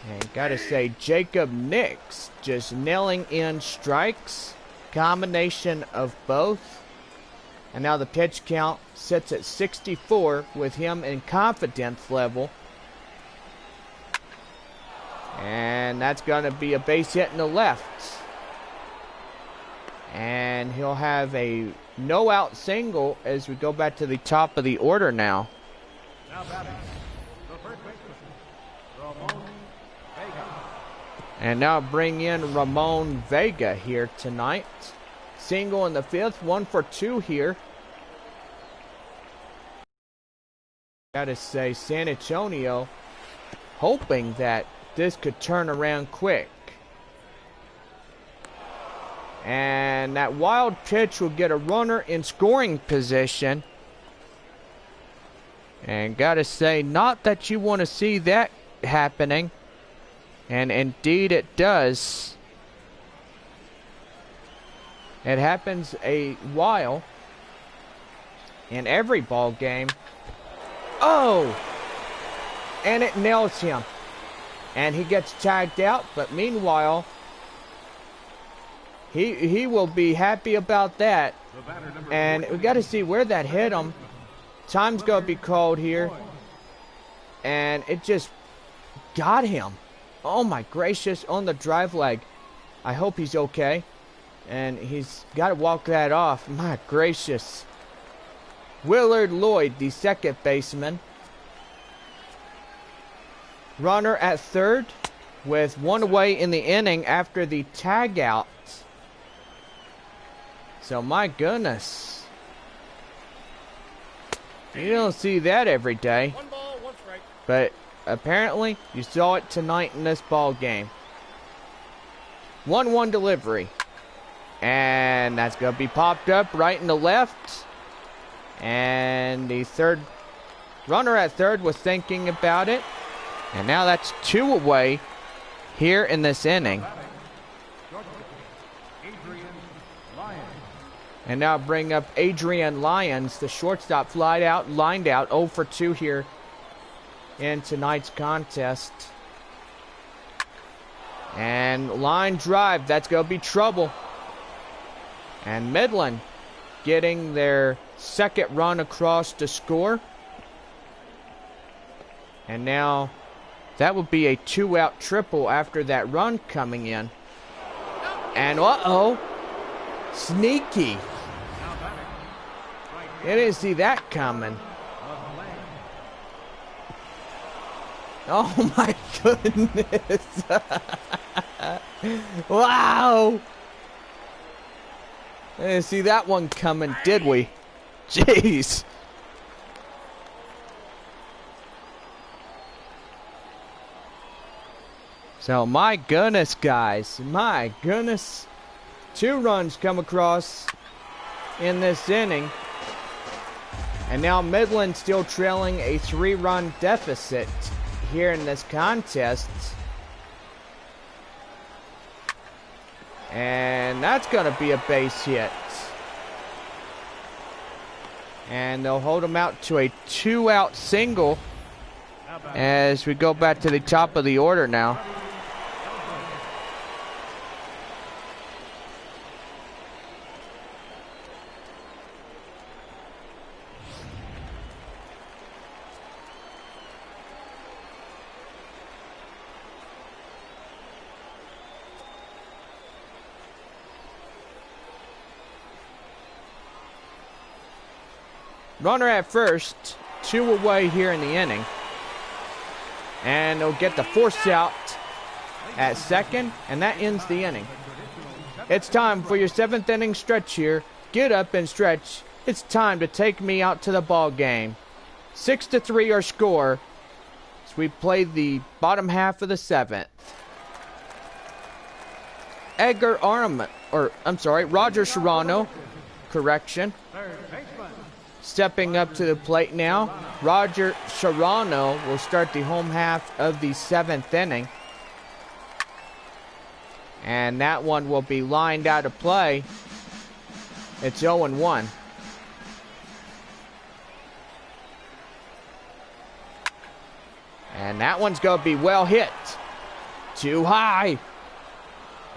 And gotta say, Jacob Nix just nailing in strikes. Combination of both. And now the pitch count sits at 64 with him in confidence level. And that's going to be a base hit in the left. And he'll have a no-out single as we go back to the top of the order now. Now batting, the first baseman, Ramon Vega. And now bring in Ramon Vega here tonight. Single in the 5th, 1 for 2 here. Gotta say, San Antonio hoping that this could turn around quick. And that wild pitch will get a runner in scoring position. And gotta say, not that you want to see that happening. And indeed it does. It happens a while in every ball game. Oh! And it nails him. And he gets tagged out, but meanwhile, he will be happy about that. And we got to see where that hit him. Time's going to be called here. And it just got him. Oh my gracious, on the drive leg. I hope he's okay. And he's got to walk that off. My gracious. Willard Lloyd, the second baseman. Runner at third with 1 away in the inning after the tag out. So my goodness. You don't see that every day. 1 ball, 1 strike. But apparently you saw it tonight in this ball game. 1-1 delivery. And that's going to be popped up right in the left. And the third runner at third was thinking about it. And now that's 2 away here in this inning. And now bring up Adrian Lyons, the shortstop, lined out 0 for 2 here in tonight's contest. And line drive, that's going to be trouble. And Midland getting their second run across to score. And now that would be a 2-out triple after that run coming in. And uh-oh, sneaky. You didn't see that coming. Oh my goodness. Wow. I didn't see that one coming, did we? Jeez. So, my goodness, guys. My goodness. 2 runs come across in this inning. And now Midland still trailing a 3-run deficit here in this contest. And that's going to be a base hit. And they'll hold him out to a 2-out single as we go back to the top of the order now. Runner at first, 2 away here in the inning. And they'll get the force out at second, and that ends the inning. It's time for your 7th inning stretch here. Get up and stretch. It's time to take me out to the ball game. 6-3 our score as we play the bottom half of the 7th. Roger Serrano, correction. Stepping up to the plate now, Roger Serrano will start the home half of the 7th inning. And that one will be lined out of play. It's 0-1. And that one's going to be well hit. Too high.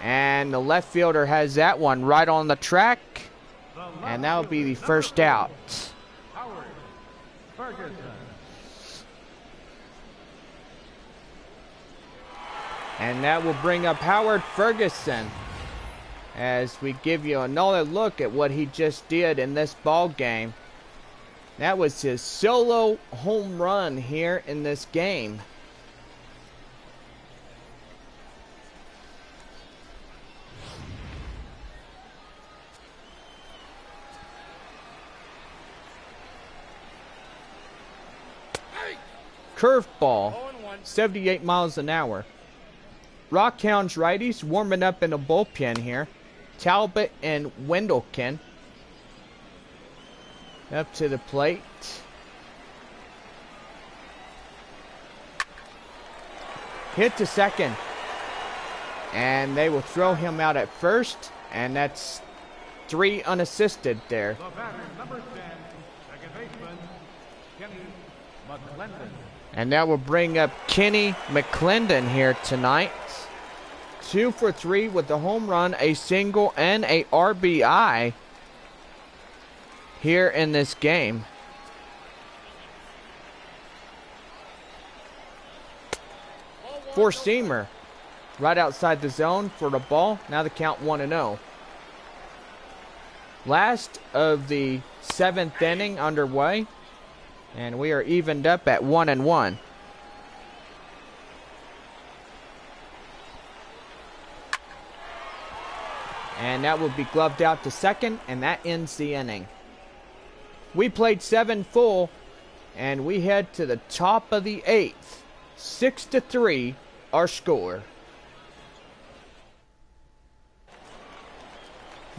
And the left fielder has that one right on the track. And that will be the first out. And that will bring up Howard Ferguson as we give you another look at what he just did in this ball game. That was his solo home run here in this game. Curveball, 78 miles an hour. Rockhounds righties warming up in the bullpen here. Talbot and Wendelken up to the plate. Hit to second. And they will throw him out at first. And that's 3 unassisted there. The batter, number 10, second baseman, Kenny McClendon. And that will bring up Kenny McClendon here tonight. 2 for 3 with the home run, a single, and a RBI here in this game. Four-seamer right outside the zone for the ball. Now the count 1-0. Last of the 7th inning underway. And we are evened up at 1-1. And that will be gloved out to second, and that ends the inning. We played 7 full, and we head to the top of the 8th. 6-3 our score.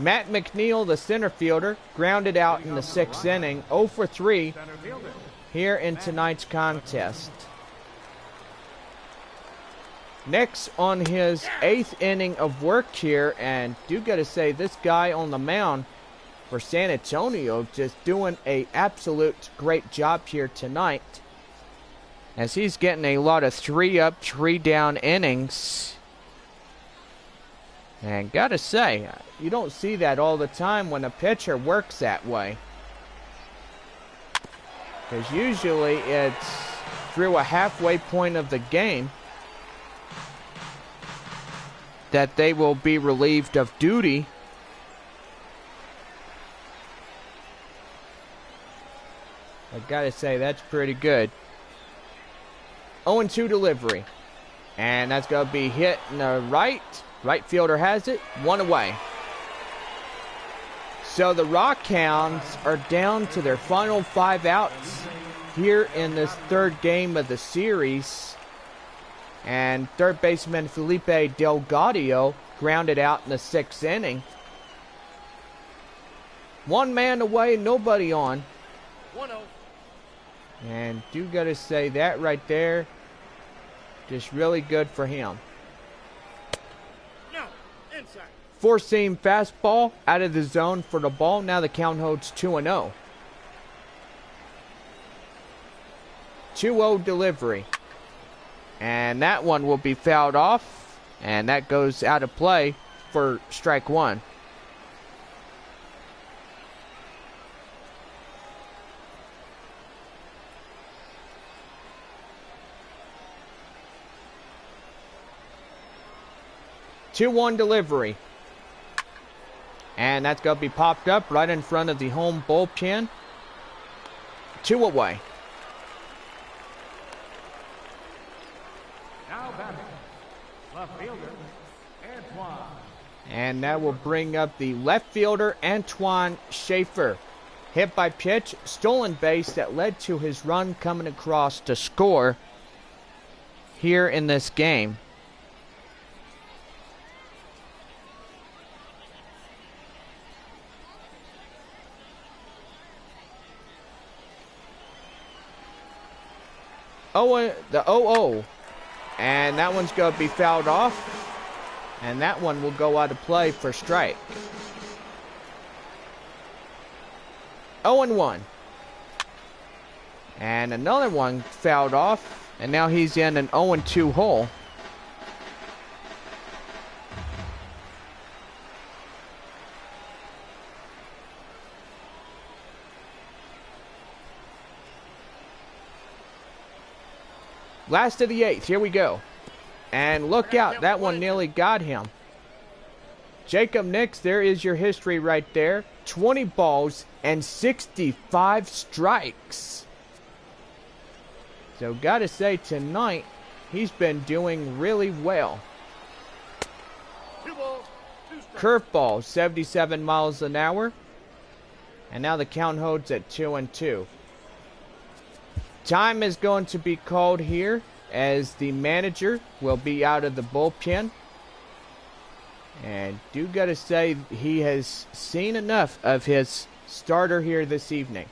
Matt McNeil, the center fielder, grounded out in the 6th inning, 0 for 3 here in tonight's contest. Next on his 8th inning of work here, and do gotta say, this guy on the mound for San Antonio just doing a absolute great job here tonight, as he's getting a lot of 3-up, 3-down innings. And gotta say, you don't see that all the time when a pitcher works that way, because usually it's through a halfway point of the game that they will be relieved of duty. I gotta say, that's pretty good. 0-2 delivery. And that's going to be hit in the right. Right fielder has it. 1 away. So the Rockhounds are down to their final 5 outs here in this 3rd game of the series. And third baseman Felipe Delgadio grounded out in the 6th inning. 1 man away, nobody on. 1-0. And do gotta say that right there, just really good for him. No, inside. 4-seam fastball out of the zone for the ball. Now the count holds 2-0. 2-0 delivery. And that one will be fouled off. And that goes out of play for strike 1. Two-one delivery. And that's going to be popped up right in front of the home bullpen. 2 away. Now batting, left fielder, Antoine. And that will bring up the left fielder, Antoine Schaefer. Hit by pitch, stolen base that led to his run coming across to score here in this game. The 0-0. And that one's going to be fouled off. And that one will go out of play for strike. 0-1. And another one fouled off. And now he's in an 0-2 hole. Last of the 8th. Here we go. And look out. That one nearly got him. Jacob Nix, there is your history right there. 20 balls and 65 strikes. So gotta say, tonight, he's been doing really well. 2 balls, 2 strikes. Curveball, 77 miles an hour. And now the count holds at 2-2. Time is going to be called here as the manager will be out of the bullpen. And do gotta say, he has seen enough of his starter here this evening.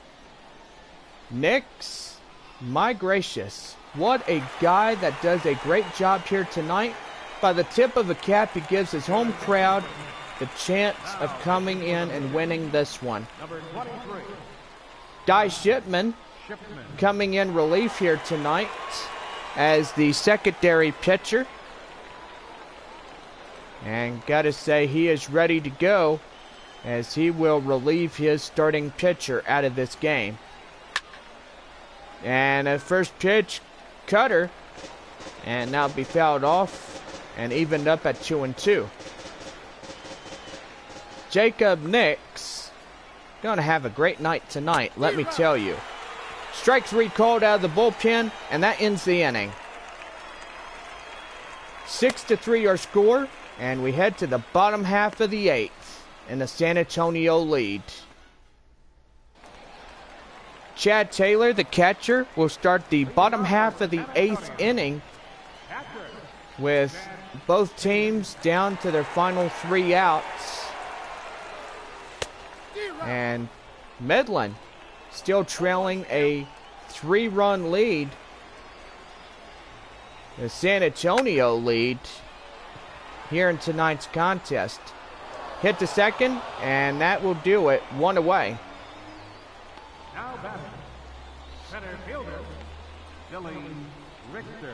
Nix, my gracious, what a guy that does a great job here tonight. By the tip of a cap, he gives his home crowd the chance of coming in and winning this one. Number 23, Dye Shipman coming in relief here tonight as the secondary pitcher. And gotta say, he is ready to go as he will relieve his starting pitcher out of this game. And a first pitch, cutter, and now be fouled off and evened up at 2-2. Jacob Nix gonna have a great night tonight, let me tell you. Strike 3 called out of the bullpen, and that ends the inning. 6-3 our score, and we head to the bottom half of the 8th in the San Antonio lead. Chad Taylor, the catcher, will start the bottom half of the 8th inning with both teams down to their final 3 outs. And Midland still trailing a 3-run lead. The San Antonio lead here in tonight's contest. Hit to second, and that will do it. 1 away. now batting, center fielder, Billy Richter.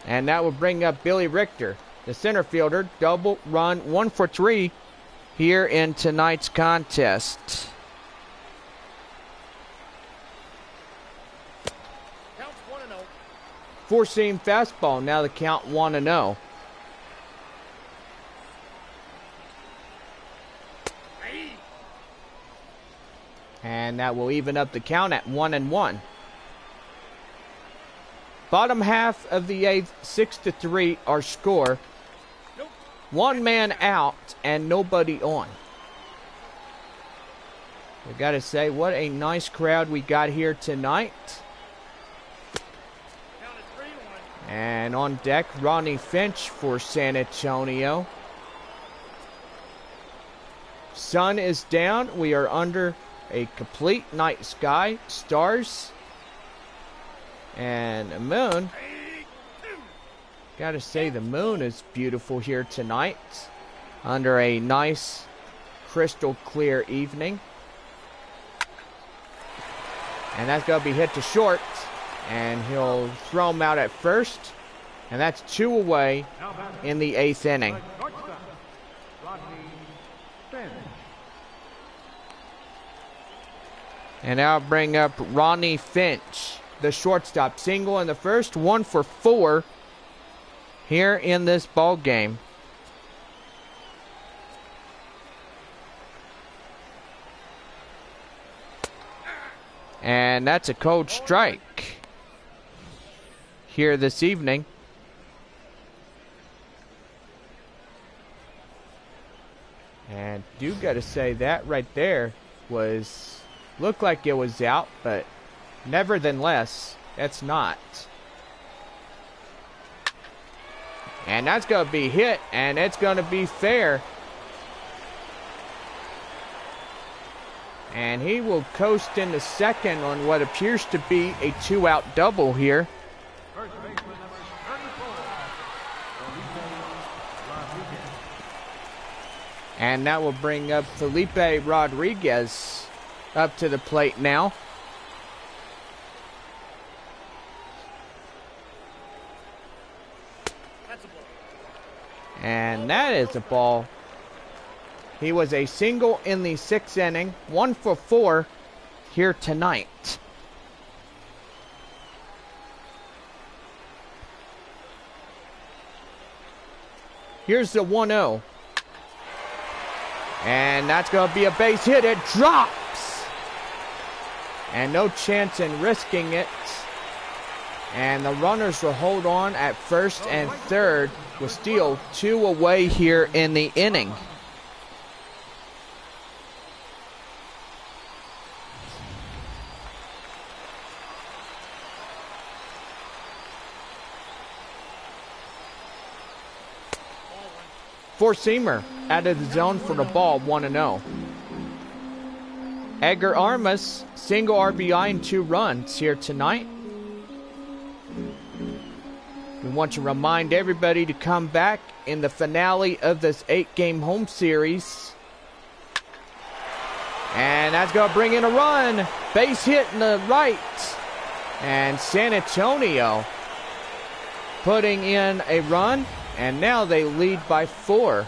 And that will bring up Billy Richter, the center fielder. Double run, 1 for 3 here in tonight's contest. Counts 1-0. 4-seam fastball. Now the count 1-0. And that will even up the count at 1-1. Bottom half of the 8th, 6-3 our score. One man out and nobody on. I gotta say, what a nice crowd we got here tonight. And on deck, Ronnie Finch for San Antonio. Sun is down. We are under a complete night sky. Stars. And a moon. Gotta say, the moon is beautiful here tonight. Under a nice, crystal clear evening. And that's going to be hit to short. And he'll throw him out at first. And that's 2 away in the 8th inning. And now I'll bring up Ronnie Finch, the shortstop. Single in the first, 1 for 4 here in this ball game. And that's a cold strike here this evening. And do gotta say, that right there looked like it was out, but nevertheless, that's not. And that's gonna be hit, and it's gonna be fair. And he will coast into second on what appears to be a 2-out double here. First baseman number 34. And that will bring up Felipe Rodriguez up to the plate now. And that is a ball. He was a single in the 6th inning, 1 for 4 here tonight. Here's the 1-0. And that's going to be a base hit. It drops. And no chance in risking it. And the runners will hold on at first and third, with still 2 away here in the inning. Four-seamer out of the zone for the ball, 1-0. Edgar Armas, single RBI and 2 runs here tonight. We want to remind everybody to come back in the finale of this 8-game home series. And that's going to bring in a run. Base hit in the right. And San Antonio putting in a run. And now they lead by 4.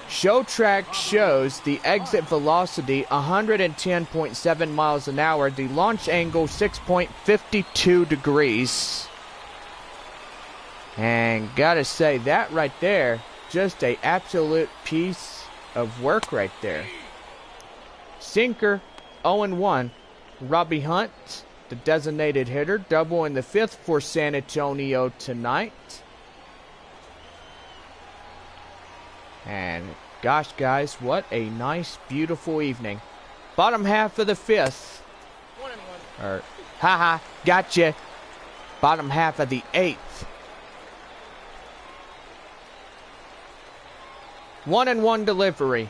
Show track shows the exit velocity 110.7 miles an hour. The launch angle 6.52 degrees. And gotta say, that right there, just a absolute piece of work right there. Sinker, 0-1. Robbie Hunt, the designated hitter, double in the 5th for San Antonio tonight. And gosh, guys, what a nice, beautiful evening. Bottom half of the 5th. 1-1. Or, haha, gotcha. Bottom half of the 8th. 1-1 delivery.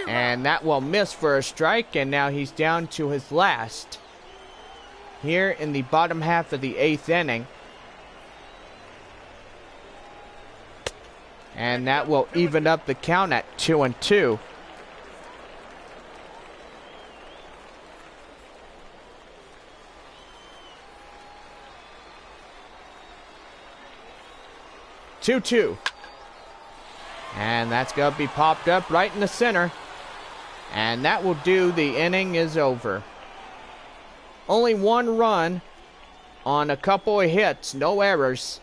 And that will miss for a strike, and now he's down to his last. Here in the bottom half of the 8th inning. And that will even up the count at 2-2. Two. And that's going to be popped up right in the center. And that will do. The inning is over. Only 1 run on a couple of hits, no errors.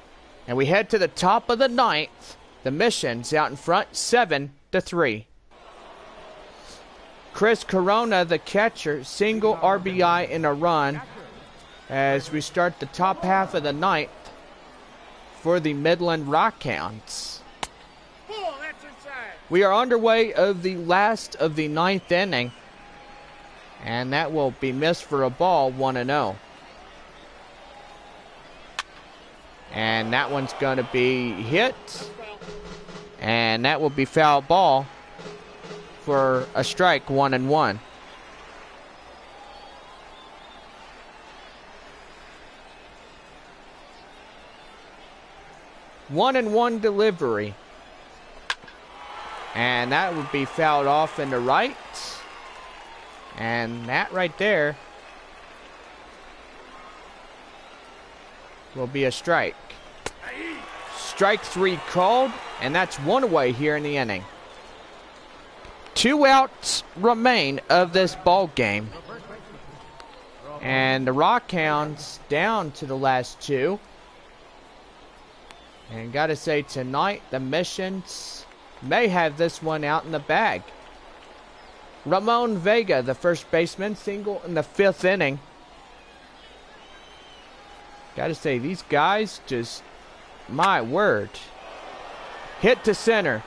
And we head to the top of the 9th. The Mission's out in front, 7-3. Chris Corona, the catcher, single RBI in a run. as we start the top half of the ninth for the Midland Rockhounds. Ball, that's inside. We are underway of the last of the ninth inning, and that will be missed for a ball, 1-0. And that one's going to be hit, and that will be foul ball for a strike, 1-1. One and one delivery. And that would be fouled off into right. And that right there will be a strike. Strike 3 called, and that's one away here in the inning. 2 outs remain of this ball game. And the Rockhounds down to the last 2. And gotta say, tonight the Missions may have this one out in the bag. Ramon Vega, the first baseman, single in the 5th inning. Gotta say, these guys just, my word. Hit to center.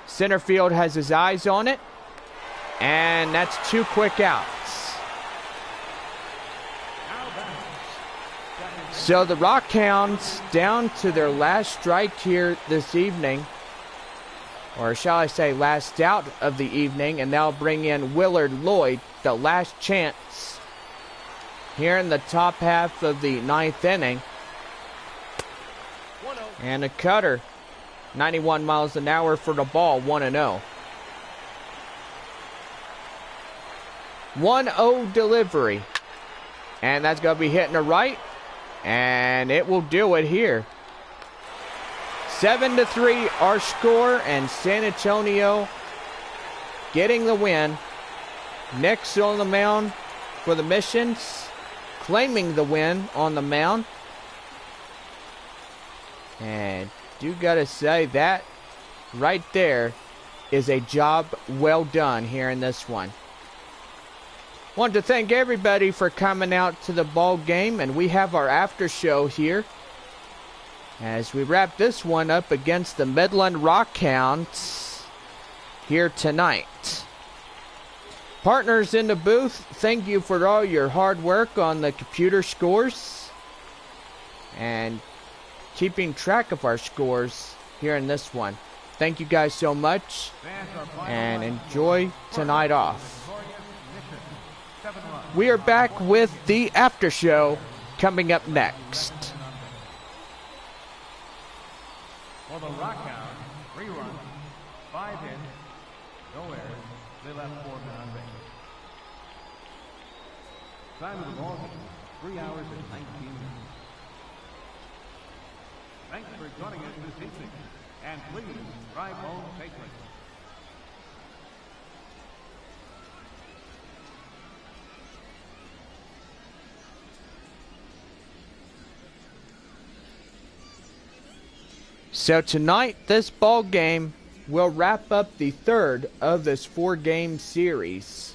Center field has his eyes on it. And that's 2 quick outs. So the Rockhounds down to their last strike here this evening. Or shall I say last out of the evening. And they'll bring in Willard Lloyd, the last chance here in the top half of the 9th inning. And a cutter. 91 miles an hour for the ball, 1-0. 1-0 delivery. And that's going to be hitting the right. And it will do it here. 7-3 our score, and San Antonio getting the win. Next on the mound for the Missions, claiming the win on the mound. And you gotta say, that right there is a job well done here in this one. Want to thank everybody for coming out to the ball game, and we have our after show here as we wrap this one up against the Midland Rockhounds here tonight. Partners in the booth, thank you for all your hard work on the computer scores and keeping track of our scores here in this one. Thank you guys so much, and enjoy tonight off. We are back with the after show coming up next. For the Rockhounds, 3 runs, 5 hits, no errors. They left 4 men on base. Time of the ball game, 3 hours and 19 minutes. Thanks for joining us this evening, and please drive home safely. So tonight, this ball game will wrap up the 3rd of this 4-game series.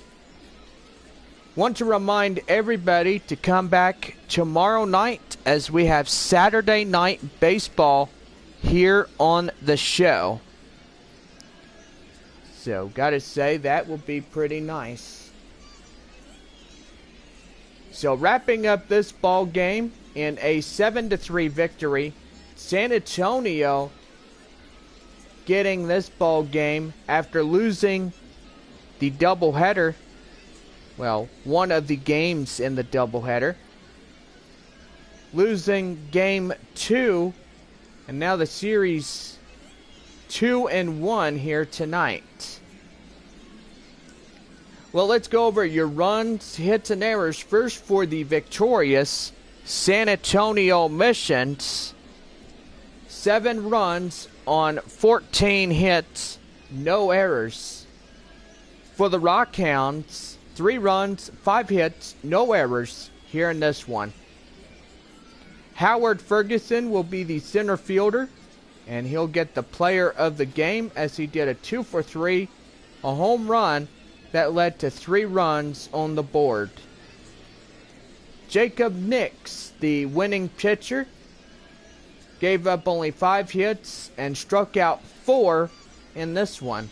Want to remind everybody to come back tomorrow night as we have Saturday night baseball here on the show. So, gotta say, that will be pretty nice. So, wrapping up this ball game in a 7-3 victory, San Antonio getting this ball game after losing the doubleheader. Well, one of the games in the doubleheader. Losing game 2, and now the series 2-1 here tonight. Well, let's go over your runs, hits, and errors first for the victorious San Antonio Missions. 7 runs on 14 hits, no errors. For the Rockhounds, 3 runs, 5 hits, no errors here in this one. Howard Ferguson will be the center fielder, and he'll get the player of the game as he did a 2-for-3, a home run that led to 3 runs on the board. Jacob Nix, the winning pitcher, gave up only 5 hits and struck out 4 in this one.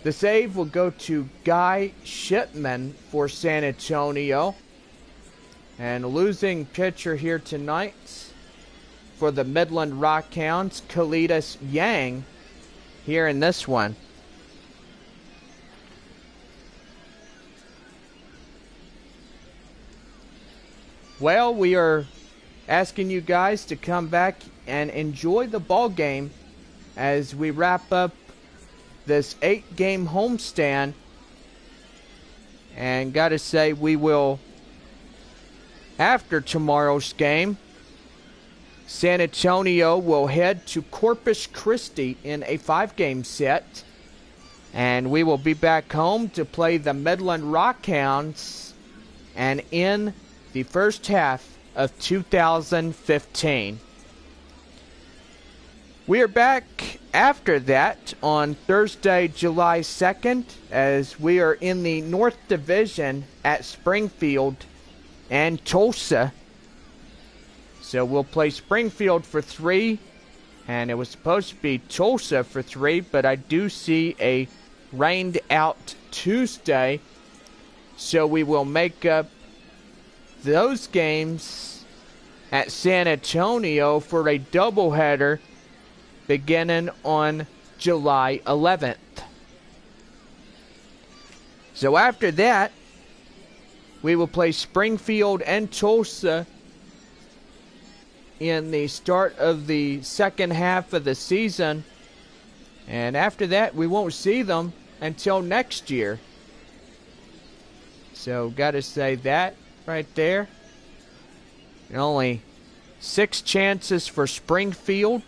The save will go to Guy Shipman for San Antonio. And losing pitcher here tonight for the Midland Rockhounds, Kalidas Yang, here in this one. Well, we are asking you guys to come back and enjoy the ball game as we wrap up this 8-game homestand. And gotta say, we will, after tomorrow's game, San Antonio will head to Corpus Christi in a 5-game set. And we will be back home to play the Midland Rockhounds and in the first half of 2015. We are back after that on Thursday, July 2nd, as we are in the North Division at Springfield and Tulsa. So we'll play Springfield for 3, and it was supposed to be Tulsa for 3, but I do see a rained out Tuesday, so we will make up those games at San Antonio for a doubleheader beginning on July 11th. So after that, we will play Springfield and Tulsa in the start of the second half of the season. And after that, we won't see them until next year. So, gotta say that right there. And only 6 chances for Springfield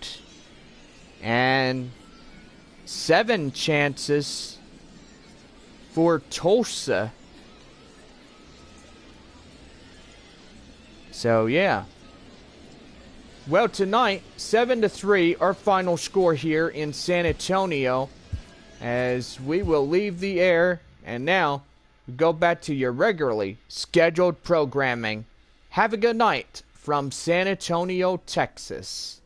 and 7 chances for Tulsa. So, yeah. Well, tonight, 7-3, our final score here in San Antonio, as we will leave the air and now go back to your regularly scheduled programming. Have a good night from San Antonio, Texas.